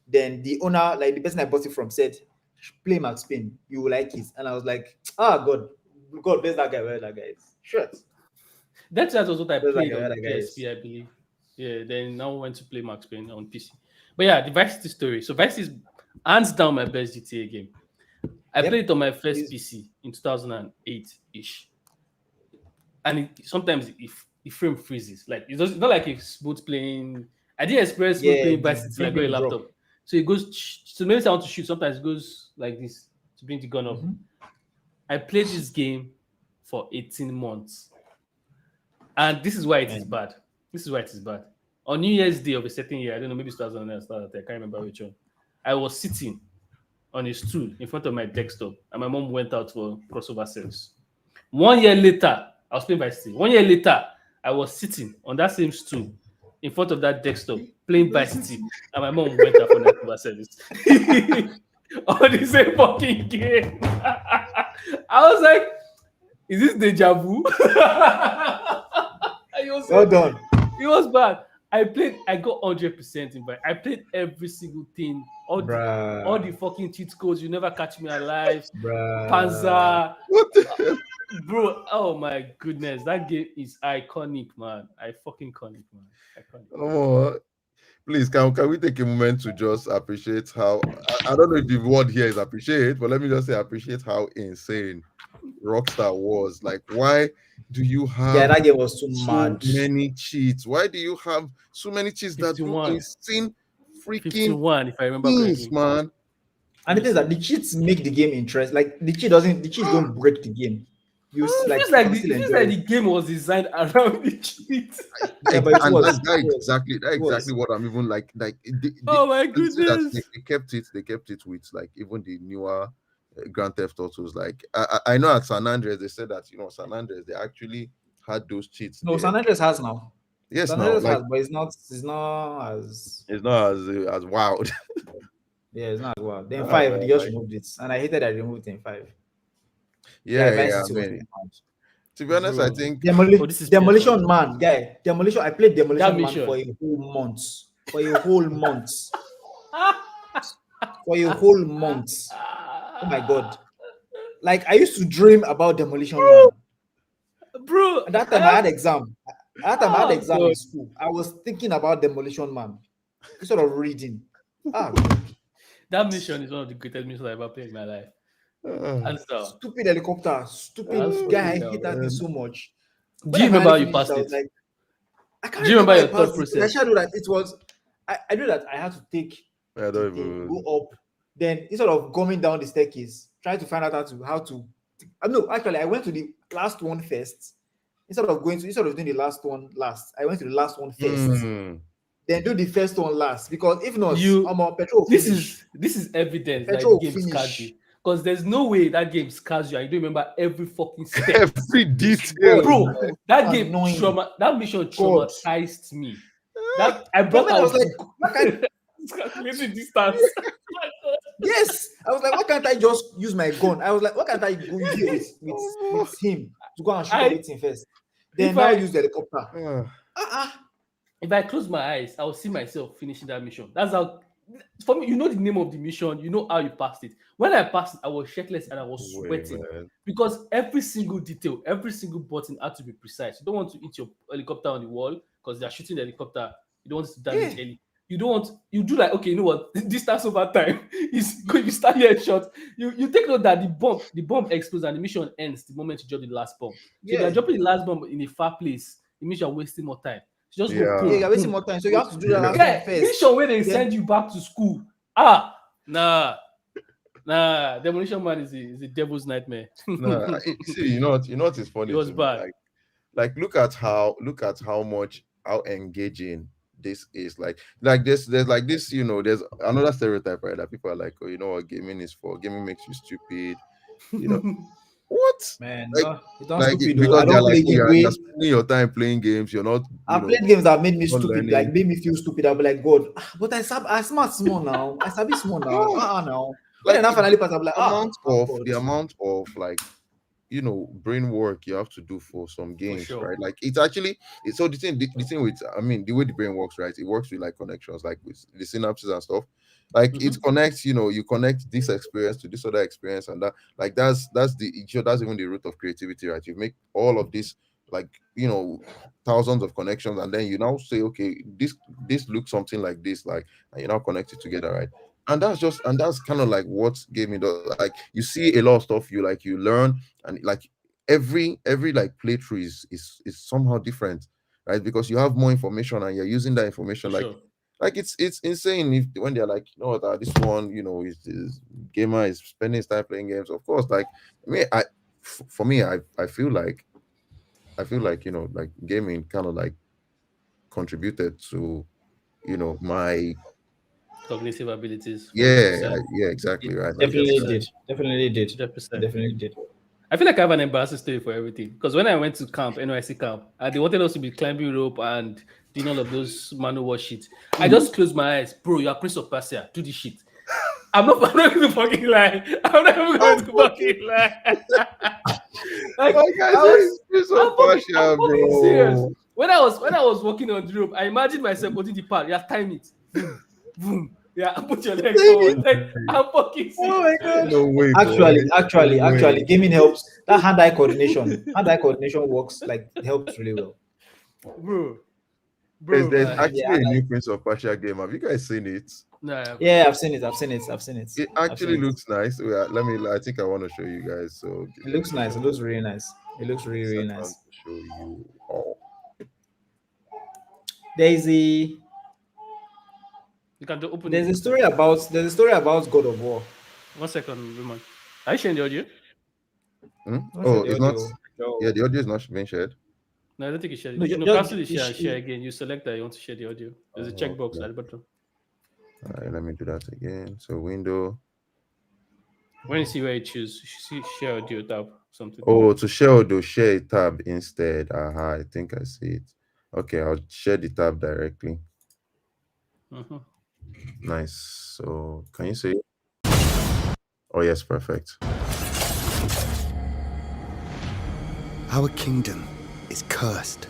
Then the owner, like the person I bought it from, said, "Play Max Payne, you will like it." And I was like, "Ah, God, bless that guy, where that guy is." Shit. Dead to Right was what I Bless that played guy, on where the that guy is. PSP, I believe. Yeah, then now went to play Max Payne on PC. But yeah, the Vice City story. So Vice City is hands down my best GTA game. I Yep. played it on my first It's- PC in 2008-ish. And sometimes the frame freezes. Like it's not like it's smooth playing. I didn't experience smooth Yeah, playing the Vice City till I frame got a rate drop. laptop. So it goes so maybe I want to shoot. Sometimes it goes like this to bring the gun up. Mhm. I played this game for 18 months. And this is why it is Man. bad. This is why it is bad. On New Year's Day of a certain year, I don't know, maybe 2009 I can't remember which one. I was sitting on a stool in front of my desktop, and my mom went out for crossover sales. 1 year later, I was playing Vice City. 1 year later, I was sitting on that same stool in front of that desktop playing Vice City, and my mom went out for crossover service. On the same fucking game. I was like, is this deja vu? Well done. It was bad. I got 100% in. I played every single thing. All the fucking cheat codes. You never catch me alive. Bruh. Panzer. What the hell? Bro, oh my goodness. That game is iconic, man. Iconic, man. Iconic. Oh, please, can we take a moment to just appreciate how I don't know if the word here is appreciate, but let me just say appreciate how insane Rockstar was. Like, why do you have Yeah, that game was too so mad. many cheats? Why do you have so many cheats that do 51. insane freaking 51, if I remember things, correctly. man? And the thing is that the cheats make the game interesting. Like the cheats don't break the game. You It like feels like you still it feels enjoy like it. the game was designed around the cheat. Yeah, but it And was. that's It was. exactly It was. what I'm even like. Oh my and see that goodness. they kept it with like even the newer Grand Theft Autos. Like I know at San Andreas they said that San Andreas they actually had those cheats. No, there. San Andreas has now. Yes, San now Andreas like has, but it's not as it's not as wild. yeah, it's not as well. Then Ah, 5, man, they just like- removed it. And I hated that they removed it in 5. yeah. Vice I City was mean, really bad. to be honest, I Bro. think Oh, this is Demolition PS1. Man, guy. Demolition. I played Demolition That Man mission. for a whole month. For a whole month. for a whole month. Oh my god! Like I used to dream about Demolition Man. Bro, At that I time, I have, had exam. At that time, I had oh exam god, in school. I was thinking about Demolition Man instead of reading. Ah, God. that mission is one of the greatest missions I ever played in my life. Uh, Hands down. Stupid helicopter, stupid guy. Absolutely I hate down. that thing man. so much. Do When you I remember finally how you finished it, passed I was it? like, I can't Do you remember remember how I your thought passed it, but I process? sure know that it was. I knew that I had to take I the don't thing, even. go up, then instead of going down the staircase, try to find out how to. No, actually, I went to the last one first. Instead of doing the last one last, I went to the last one first. Hmm. Then do the first one last because if not, You petrol will this finish. is evidence that the Petrol will game scars you. finish. Because there's no way that game scars you and you don't remember every fucking step. Every detail. God, Bro, that was that so game annoying. that mission God. traumatized me. That I For a brought minute, I was out like, book. why can't Calculating distance. yes? I was like, why can't I just use my gun? I was like, why can't I go here with him to go and shoot I everything first? if Then now I use the helicopter. Ah, if I close my eyes, I will see myself finishing that mission. That's how for me, you know the name of the mission, you know how you passed it. When I passed it, I was shirtless and I was wait, sweating man. because every single detail, every single button had to be precise. You don't want to hit your helicopter on the wall because they're shooting the helicopter. You don't want it to damage Yeah. any. You don't want you do like okay, you know what? Distance over time is you start here shot. You take note that the bomb explodes and the mission ends the moment you drop the last bomb. So if you're Yeah. dropping the last bomb in a far place, it means you're wasting more time. So just go Yeah, Yeah. boom, you're wasting boom. more time. So you have to do the Yeah. last one Yeah, first. mission where they Then send you back to school. Nah. Demolition Man is a devil's nightmare. Nah, see, you know what is It funny was to me? bad. Like look at how much how engaging this is. Like there's like this, there's another stereotype, right? That people are like, oh, you know what gaming is for? Gaming makes you stupid. You know what? man, Like no, it's not stupid though. I because they're don't like, play oh, game you're way. spending your time playing games. You're not, I've played games that made me not stupid, like learning. made me feel stupid. I'll be like, God, but I smart small now. I sabi small now. No, Now. When I like now finally pass, I'll be like, the God. amount of like brain work you have to do for some For games, sure. right? Like it's actually so the thing with, I mean, the way the brain works, right? It works with like connections, like with the synapses and stuff. Like it Mhm. connects, you connect this experience to this other experience, and that, like, that's even the root of creativity, right? You make all of this, like, thousands of connections, and then you now say, okay, this looks something like this, like, and you now connect it together, right? And that's kind of like what gaming does. Like, you see a lot of stuff, you learn, and like every like playthrough is somehow different, right? Because you have more information and you're using that information, For like sure. it's insane if when they're like, you know what, this one, is gamer is spending his time playing games. Of course, like, I mean, for me, I feel like like gaming kind of like contributed to my, Cognitive abilities, yeah, 100%. yeah, exactly, right, like Definitely everything. 100%. did. Definitely did. 100%. Definitely did. I feel like I have an embarrassing story for everything. Because when I went to camp, NYC camp, and they wanted us to be climbing rope and doing all of those manual war shit, I just closed my eyes. Bro, you are Prince of Persia. Do this shit. I'm not going to fucking lie. I'm not even going to fucking lie. Like My guy I says was, it's so I'm partial, fucking serious. bro. When I was walking on the rope, I imagined myself holding the pad. Yeah, time it. Boom, boom. Yeah, put your leg forward. Like I'm fucking Oh serious. my god. No way, boy. Actually, No gaming helps. That hand-eye coordination. Hand-eye coordination works, like it helps really well. bro, There's man. Yeah, actually a new Prince of Persia game. Have you guys seen it? No, I haven't. yeah, I've seen it. I've seen it. I've seen it. It I've seen actually it. looks nice. I think I want to show you guys. So It let looks me nice. It just looks really nice. It looks take a really, really second nice. to show you all. There is a You can open there's it. a story about God of War. 1 second, Roman. Are you sharing the audio? Don't share Oh, the it's not. audio. Yeah, No, the audio is not being shared. No, I don't think you shared no, it. just, No, just cancel the share and share again. You select that you want to share the audio. There's a Oh, checkbox okay. at the bottom. All right, let me do that again. So window. When you see where you choose, you see share audio tab something. Oh, to share audio, share a tab instead. Aha, I think I see it. Okay, I'll share the tab directly. Mhm. Nice. So can you see it? Oh yes, perfect. Our kingdom is cursed.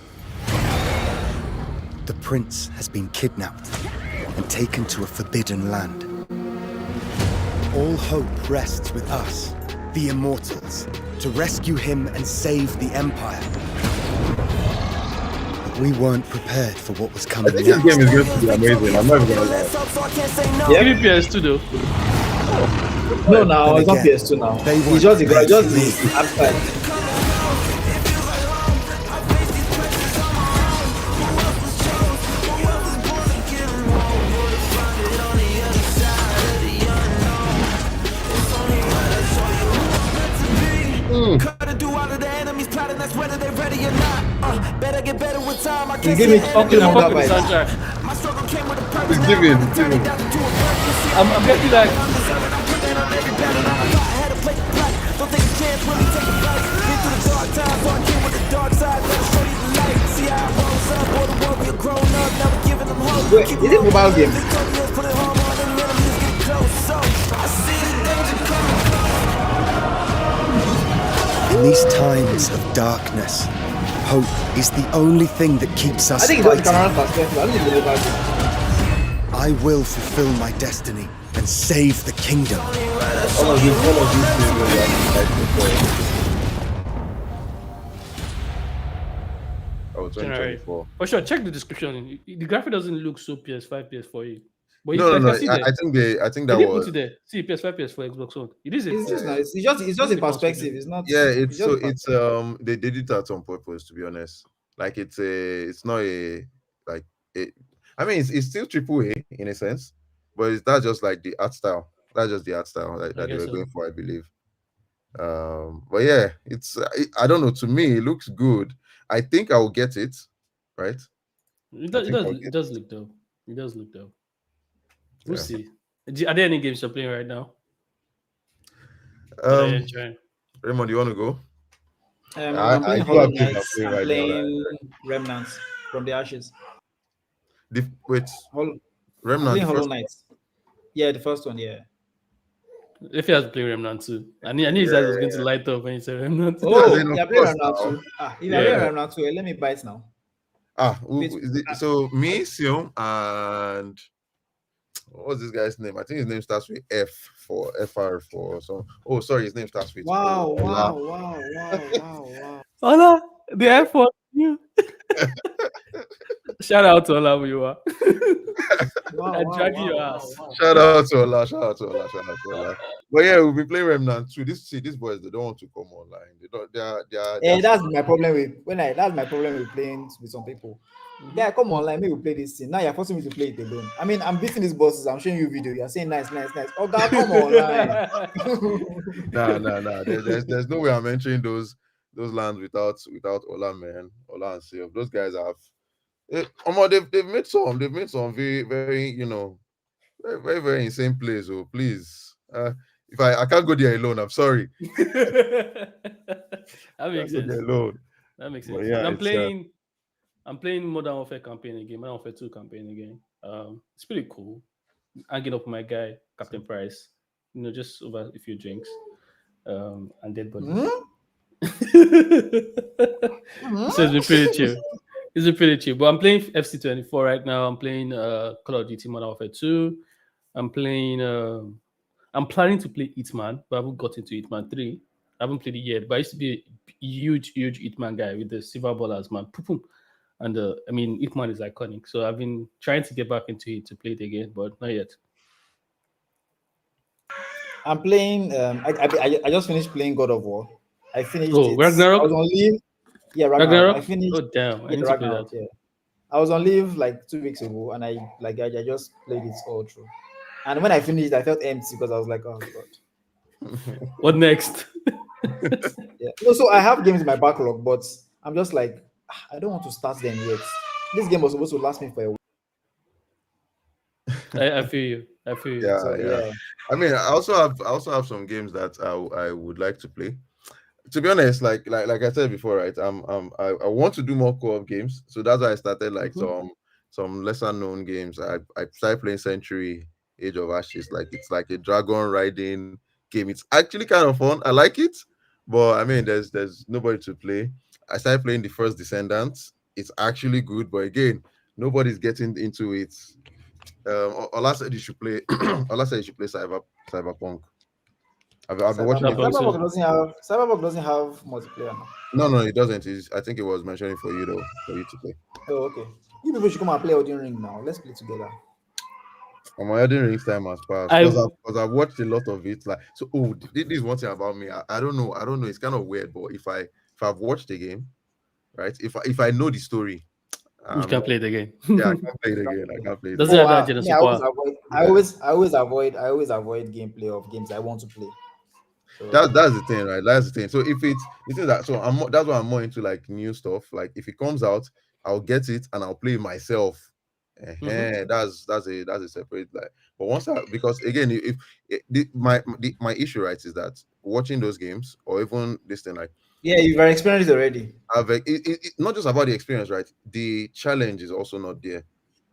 The prince has been kidnapped and taken to a forbidden land. All hope rests with us, the Immortals, to rescue him and save the Empire. But we weren't prepared for what was I coming think this next. game is going to be amazing. I'm not even gonna lie. Yep. Give me PS2 though. No, now Then it's not again, PS2 now. they It's weren't just the prepared just for the me. outside. You give me Okay, I Killmonger fuck with the vibes. soundtrack. It's giving, it's giving. I'm getting like Wait, is it mobile game? In these times of darkness, hope is the only thing that keeps us I think it's just fighting. camera perspective. I don't think it's mobile game. I will fulfill my destiny and save the kingdom. All of these things will be Oh, January. 2024. For sure, check the description. The graphic doesn't look so PS5, PS4. But No, I no, can see no. there. I think They that didn't put was it there. See, PS5, PS4, Xbox One. It is a It's just nice. It's just It's in a console perspective. game. It's not. yeah. It's just They did it out on purpose, to be honest. Like it's not a like it. I mean, it's still triple A in a sense, but that's just like the art style. That's just the art style I that they guess were so. going for, I believe. But yeah, I don't know. To me, it looks good. I think I will get it. Right. It I does, it think does, I'll it get does look dope. It does look dope. We'll it. see. Are there any games you're playing right now Yeah. that you're enjoying? Raymond, you want to go? I'm I playing do Hollow have games I'm Knights. playing I'm right now. playing Remnants from the Ashes. Wait, I'm Remnant, playing the Hollow first. Knights. Yeah, the first one. Yeah. If he has to play Remnant too, I knew his eyes was going to Yeah. light up when you said Remnant. As in, Oh, of yeah, play course Remnant now. too. If I play Yeah. Remnant too, let me buy it now. Wait, So me, Sion, and what was this guy's name? I think his name starts with F for FR for some. Oh, sorry, his name starts with wow, Ola. wow, wow, wow, wow, wow. Ola, the effort. You. Shout out to Ola where you are. Wow, I'm wow, dragging wow, your wow, ass. wow. Shout out to Ola. Shout out to Ola. Shout out to Ola. But yeah, we'll be playing Remnant too. These boys, they don't want to come online. They don't. They are That's my problem with that's my problem with playing with some people. Mhm. Yeah, come online, maybe we play this thing. Now you're forcing me to play it alone. I mean, I'm beating these bosses. I'm showing you video. You're saying nice, nice, nice. Oh God, come online. Nah. There's no way I'm entering those lands without Ola, man. Ola and Save. Those guys have. They've made some very very very very, very insane plays. Oh please, if I can't go there alone, I'm sorry. That I makes can't go sense. there alone. That makes But sense. yeah, And it's I'm playing Modern Warfare campaign again, Modern Warfare 2 campaign again. It's pretty cool. Hanging up with my guy, Captain Price. Just over a few drinks. And dead bodies. So it's been pretty chill. It's been pretty chill. But I'm playing FC24 right now. I'm playing Call of Duty Modern Warfare 2. I'm playing I'm planning to play Hitman, but I haven't got into Hitman 3. I haven't played it yet, but I used to be a huge Hitman guy with the silver ballers, man. Poo poo. And I mean, Hitman is iconic. So I've been trying to get back into it to play it again, but not yet. I'm playing. I just finished playing God of War. I finished Oh, it. I Ragnarok? was on leave. Yeah, Ragnarok. I Ragnarok? finished. Oh, damn. I Yeah, need to play Ragnarok. that. Yeah, I was on leave like 2 weeks ago, and I just played it all through. And when I finished, I felt empty because I was like, oh god. What next? Yeah. No, so I have games in my backlog, but I'm just like, I don't want to start them yet. This game was supposed to last me for a while. I feel you. I feel you. yeah, So yeah. yeah. I mean, I also have some games that I would like to play. To be honest, like I said before, right? I want to do more co-op games, so that's why I started like Mhm. some lesser known games. I started playing Century Age of Ashes. Like it's like a dragon riding game. It's actually kind of fun. I like it, but I mean, there's nobody to play. I started playing the first Descendants. It's actually good, but again, nobody's getting into it. Ola said you should play. Ola said you should play Cyberpunk. I've been watching it Cyberpunk. for. Cyberpunk Cyberpunk too. doesn't have Cyberpunk doesn't have multiplayer now. No, no, it doesn't. I think it was mentioning for you though, for you to play. Oh, okay. You people should come and play Audio Ring now. Let's play together. My Elden Ring's time has passed I because I've watched a lot of it. Like so, oh, this is one thing about me. I don't know. I don't know. It's kind of weird, but if I've watched the game, right? If I know the story, you I'm can not. play it again. Yeah, I can't play it again. I can't play it Does it again. Oh, have that me, I always support? avoid. Yeah. I always avoid gameplay of games I want to play. So That's the thing, right? That's the thing. So if it's this is that, so that's why I'm more into like new stuff. Like if it comes out, I'll get it and I'll play it myself. Mm-hmm. That's a separate like. But once I because again, if my issue right is that watching those games or even this thing like yeah, you've experienced it already. not just about the experience, right? The challenge is also not there.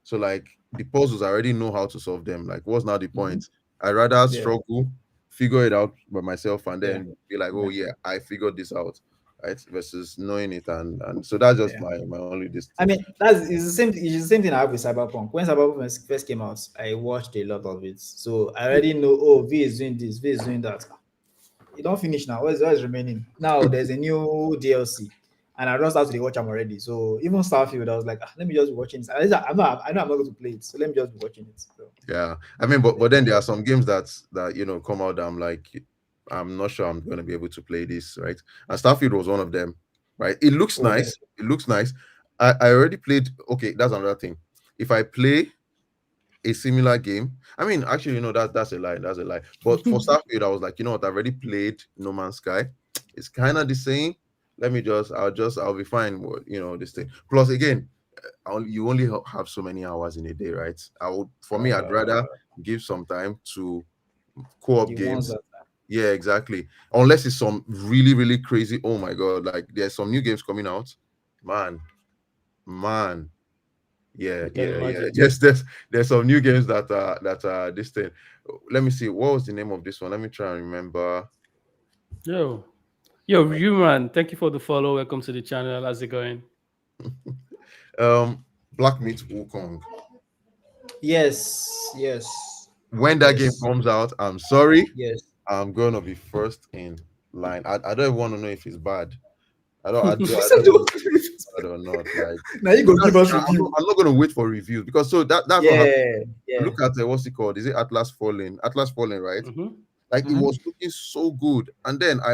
So like the puzzles, I already know how to solve them. Like, what's now the Mm-hmm. point? I rather Yeah, struggle, figure it out by myself, and yeah, then be like, oh yeah, yeah, I figured this out, right? Versus knowing it, and so that's just yeah. my only this I thing. mean, it's the same. It's the same thing I have with Cyberpunk. When Cyberpunk first came out, I watched a lot of it, so I already know. Oh, V is doing this, V is doing that. You don't finish now. What is remaining? Now there's a new DLC, and I just started to watch them already. So even Starfield, I was like, let me just be watching it. At least I know I'm not going to play it, so let me just be watching it. So, Yeah, I mean, but then there are some games that come out that I'm like, I'm not sure I'm going to be able to play this, right? And Starfield was one of them, right? It looks oh, nice. It looks nice. I already played. Okay, that's another thing. If I play a similar game. I mean, actually, that's a lie. That's a lie. But for Starfield, I was like, you know what? I've already played No Man's Sky. It's kind of the same. I'll be fine. This thing. Plus, again, you only have so many hours in a day, right? For me, I'd rather give some time to co-op the ones games. that Yeah, exactly. Unless it's some really, really crazy. Oh my god! Like there's some new games coming out, man, man. Yeah, I can yeah, yeah. imagine. Yes, there's some new games that are this thing. Let me see. What was the name of this one? Let me try and remember. Yo, you man. Thank you for the follow. Welcome to the channel. How's it going? Black Myth Wukong. yes, yes, When that game yes, comes out, I'm sorry, yes. I'm gonna be first in line. I don't want to know if it's bad. I So don't know if it's bad or not. Like now you go because give us I'm not, review. I'm not gonna wait for reviews because so that's what happened. Yeah, yeah. Look at what's it called? Is it Atlas Falling? Atlas Falling, right? Mm-hmm. Like it Mm-hmm. was looking so good, and then I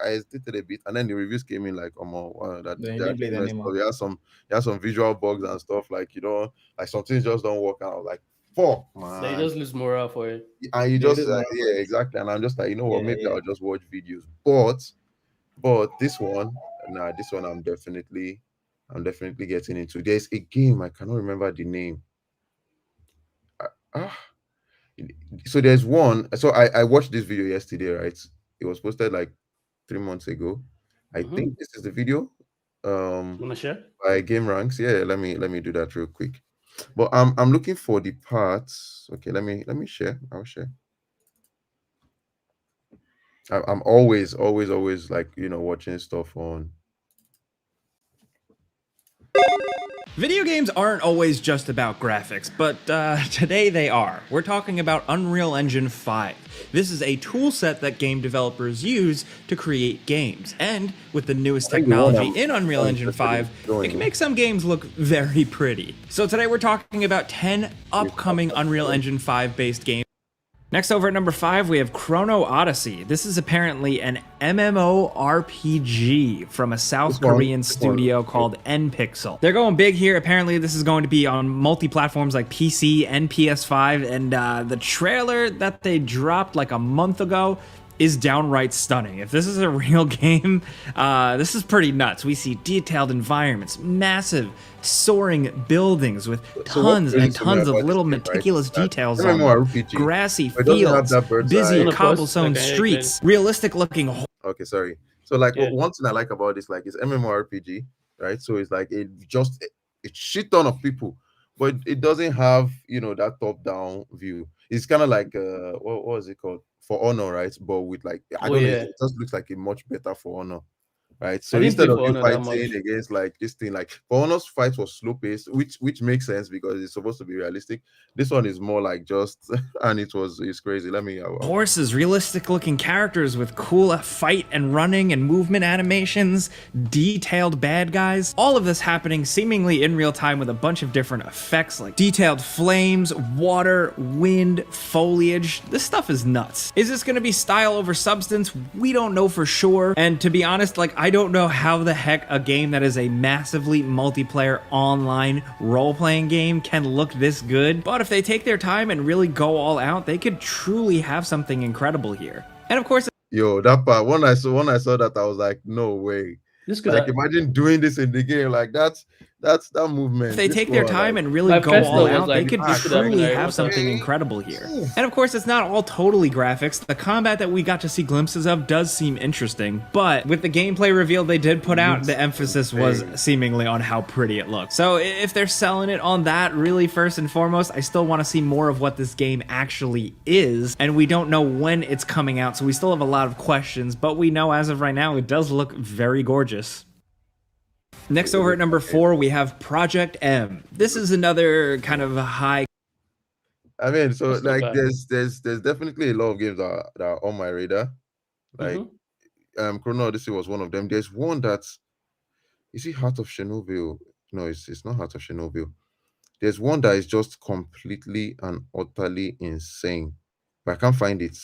hesitated a bit, and then the reviews came in like, wow, that Then you they didn't play actually it messed up. anymore. There are some visual bugs and stuff, like like some things just don't work. And I was like, fuck, Then you man, just lose morale for it. and you Yeah, it just is more for yeah, it. exactly. And I'm just like, you know what, Yeah, maybe yeah. I'll just watch videos, but this one, nah, this one I'm definitely getting into. There's a game I cannot remember the name. Ah, so there's one. So I watched this video yesterday, right? It was posted like 3 months ago. I Mm-hmm. think this is the video. Wanna share? By game ranks. Yeah, let me do that real quick. But I'm looking for the parts. Okay, let me share. I'll share. I'm always like watching stuff on. Video games aren't always just about graphics, but today they are. We're talking about Unreal Engine 5. This is a tool set that game developers use to create games. And with the newest I think the one technology I'm in Unreal more Engine interested in 5, showing it can you. make some games look very pretty. So today we're talking about 10 upcoming Unreal Engine 5 based games. Next, over at number 5, we have Chrono Odyssey. This is apparently an MMORPG from a South Korean studio called NPixel. They're going big here. Apparently, this is going to be on multi-platforms like PC and PS5, and the trailer that they dropped like a month ago is downright stunning. If this is a real game, this is pretty nuts. We see detailed environments, massive soaring buildings with tons and tons of little meticulous details on them, grassy fields, busy Of course, cobblestone like I streets, realistic looking. Okay, sorry. So like Yeah. one thing I like about this, like, it's MMORPG, right? So it's like a shit ton of people, but it doesn't have that top down view. It's kind of like what is it called, For Honor, right? But with like I Oh don't know, it yeah. just looks like a much better For Honor. right? I So didn't play instead of For you Honor that fighting much. against like this thing, like For Honor's fight was slow paced, which makes sense because it's supposed to be realistic. This one is more like just, and it's crazy. Let me. Horses, realistic looking characters with cool fight and running and movement animations, detailed bad guys, all of this happening seemingly in real time with a bunch of different effects like detailed flames, water, wind, foliage. This stuff is nuts. Is this gonna be style over substance? We don't know for sure. And to be honest, like, I don't know how the heck a game that is a massively multiplayer online role-playing game can look this good. But if they take their time and really go all out, they could truly have something incredible here. And of course, Yo, that part when I saw that, I was like, no way. This could Like have, imagine doing this in the game. Like that's that movement. if they this take their one, time like, and really my go first all thought was out, they like, could this could have been truly a have remote something game. incredible here. And of course, it's not all totally graphics. The combat that we got to see glimpses of does seem interesting, but with the gameplay reveal they did put out, the emphasis was seemingly on how pretty it looks. So if they're selling it on that, really first and foremost, I still want to see more of what this game actually is, and we don't know when it's coming out, so we still have a lot of questions, but we know as of right now, it does look very gorgeous. Next, over at number 4, we have Project M. This is another kind of high. I mean, so That's not like bad. there's definitely a lot of games that are on my radar. Like Chrono Odyssey was one of them. There's one that's, is it Heart of Chernobyl? No, it's not Heart of Chernobyl. There's one that is just completely and utterly insane, but I can't find it.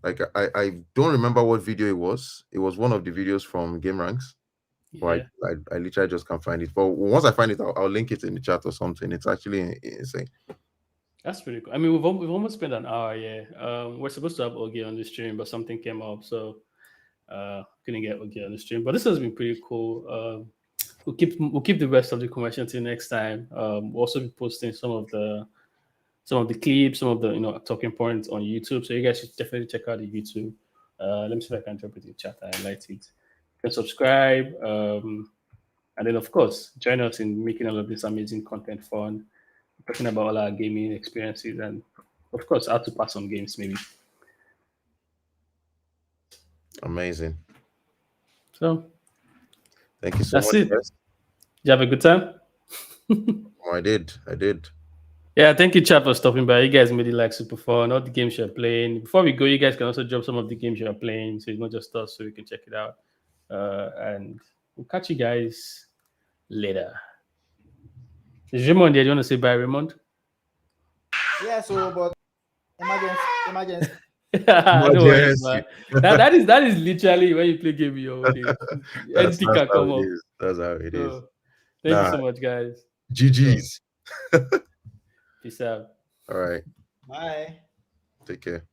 Like I don't remember what video it was. It was one of the videos from Game Ranks. But Yeah, I literally just can't find it. But once I find it, I'll link it in the chat or something. It's actually insane. that's pretty cool. I mean, we've almost spent an hour. Yeah, we're supposed to have Ogie on the stream, but something came up, so couldn't get Ogie on the stream. But this has been pretty cool. We'll keep the rest of the conversation till next time. We'll also be posting some of the clips, some of the talking points on YouTube. So you guys should definitely check out the YouTube. Let me see if I can drop it in the chat. I highlight it. You can subscribe, and then of course join us in making all of this amazing content fun, talking about all our gaming experiences, and of course how to pass on games maybe. Amazing. So Thank you so that's much, it. guys. Did you have a good time? Oh, I did. Yeah, thank you, chat, for stopping by. You guys made it like super fun. All the games you're playing. Before we go, you guys can also drop some of the games you're playing, so it's not just us, so we can check it out. And we'll catch you guys later. Is Raymond there? Do you want to say bye, Raymond? Yeah, so but emergency. No worries, Yes. man. That is literally when you play game your own. Anything can how come it up. is. That's how it is. So, thank you so much, guys. GG's. Peace out. All right. Bye. Take care.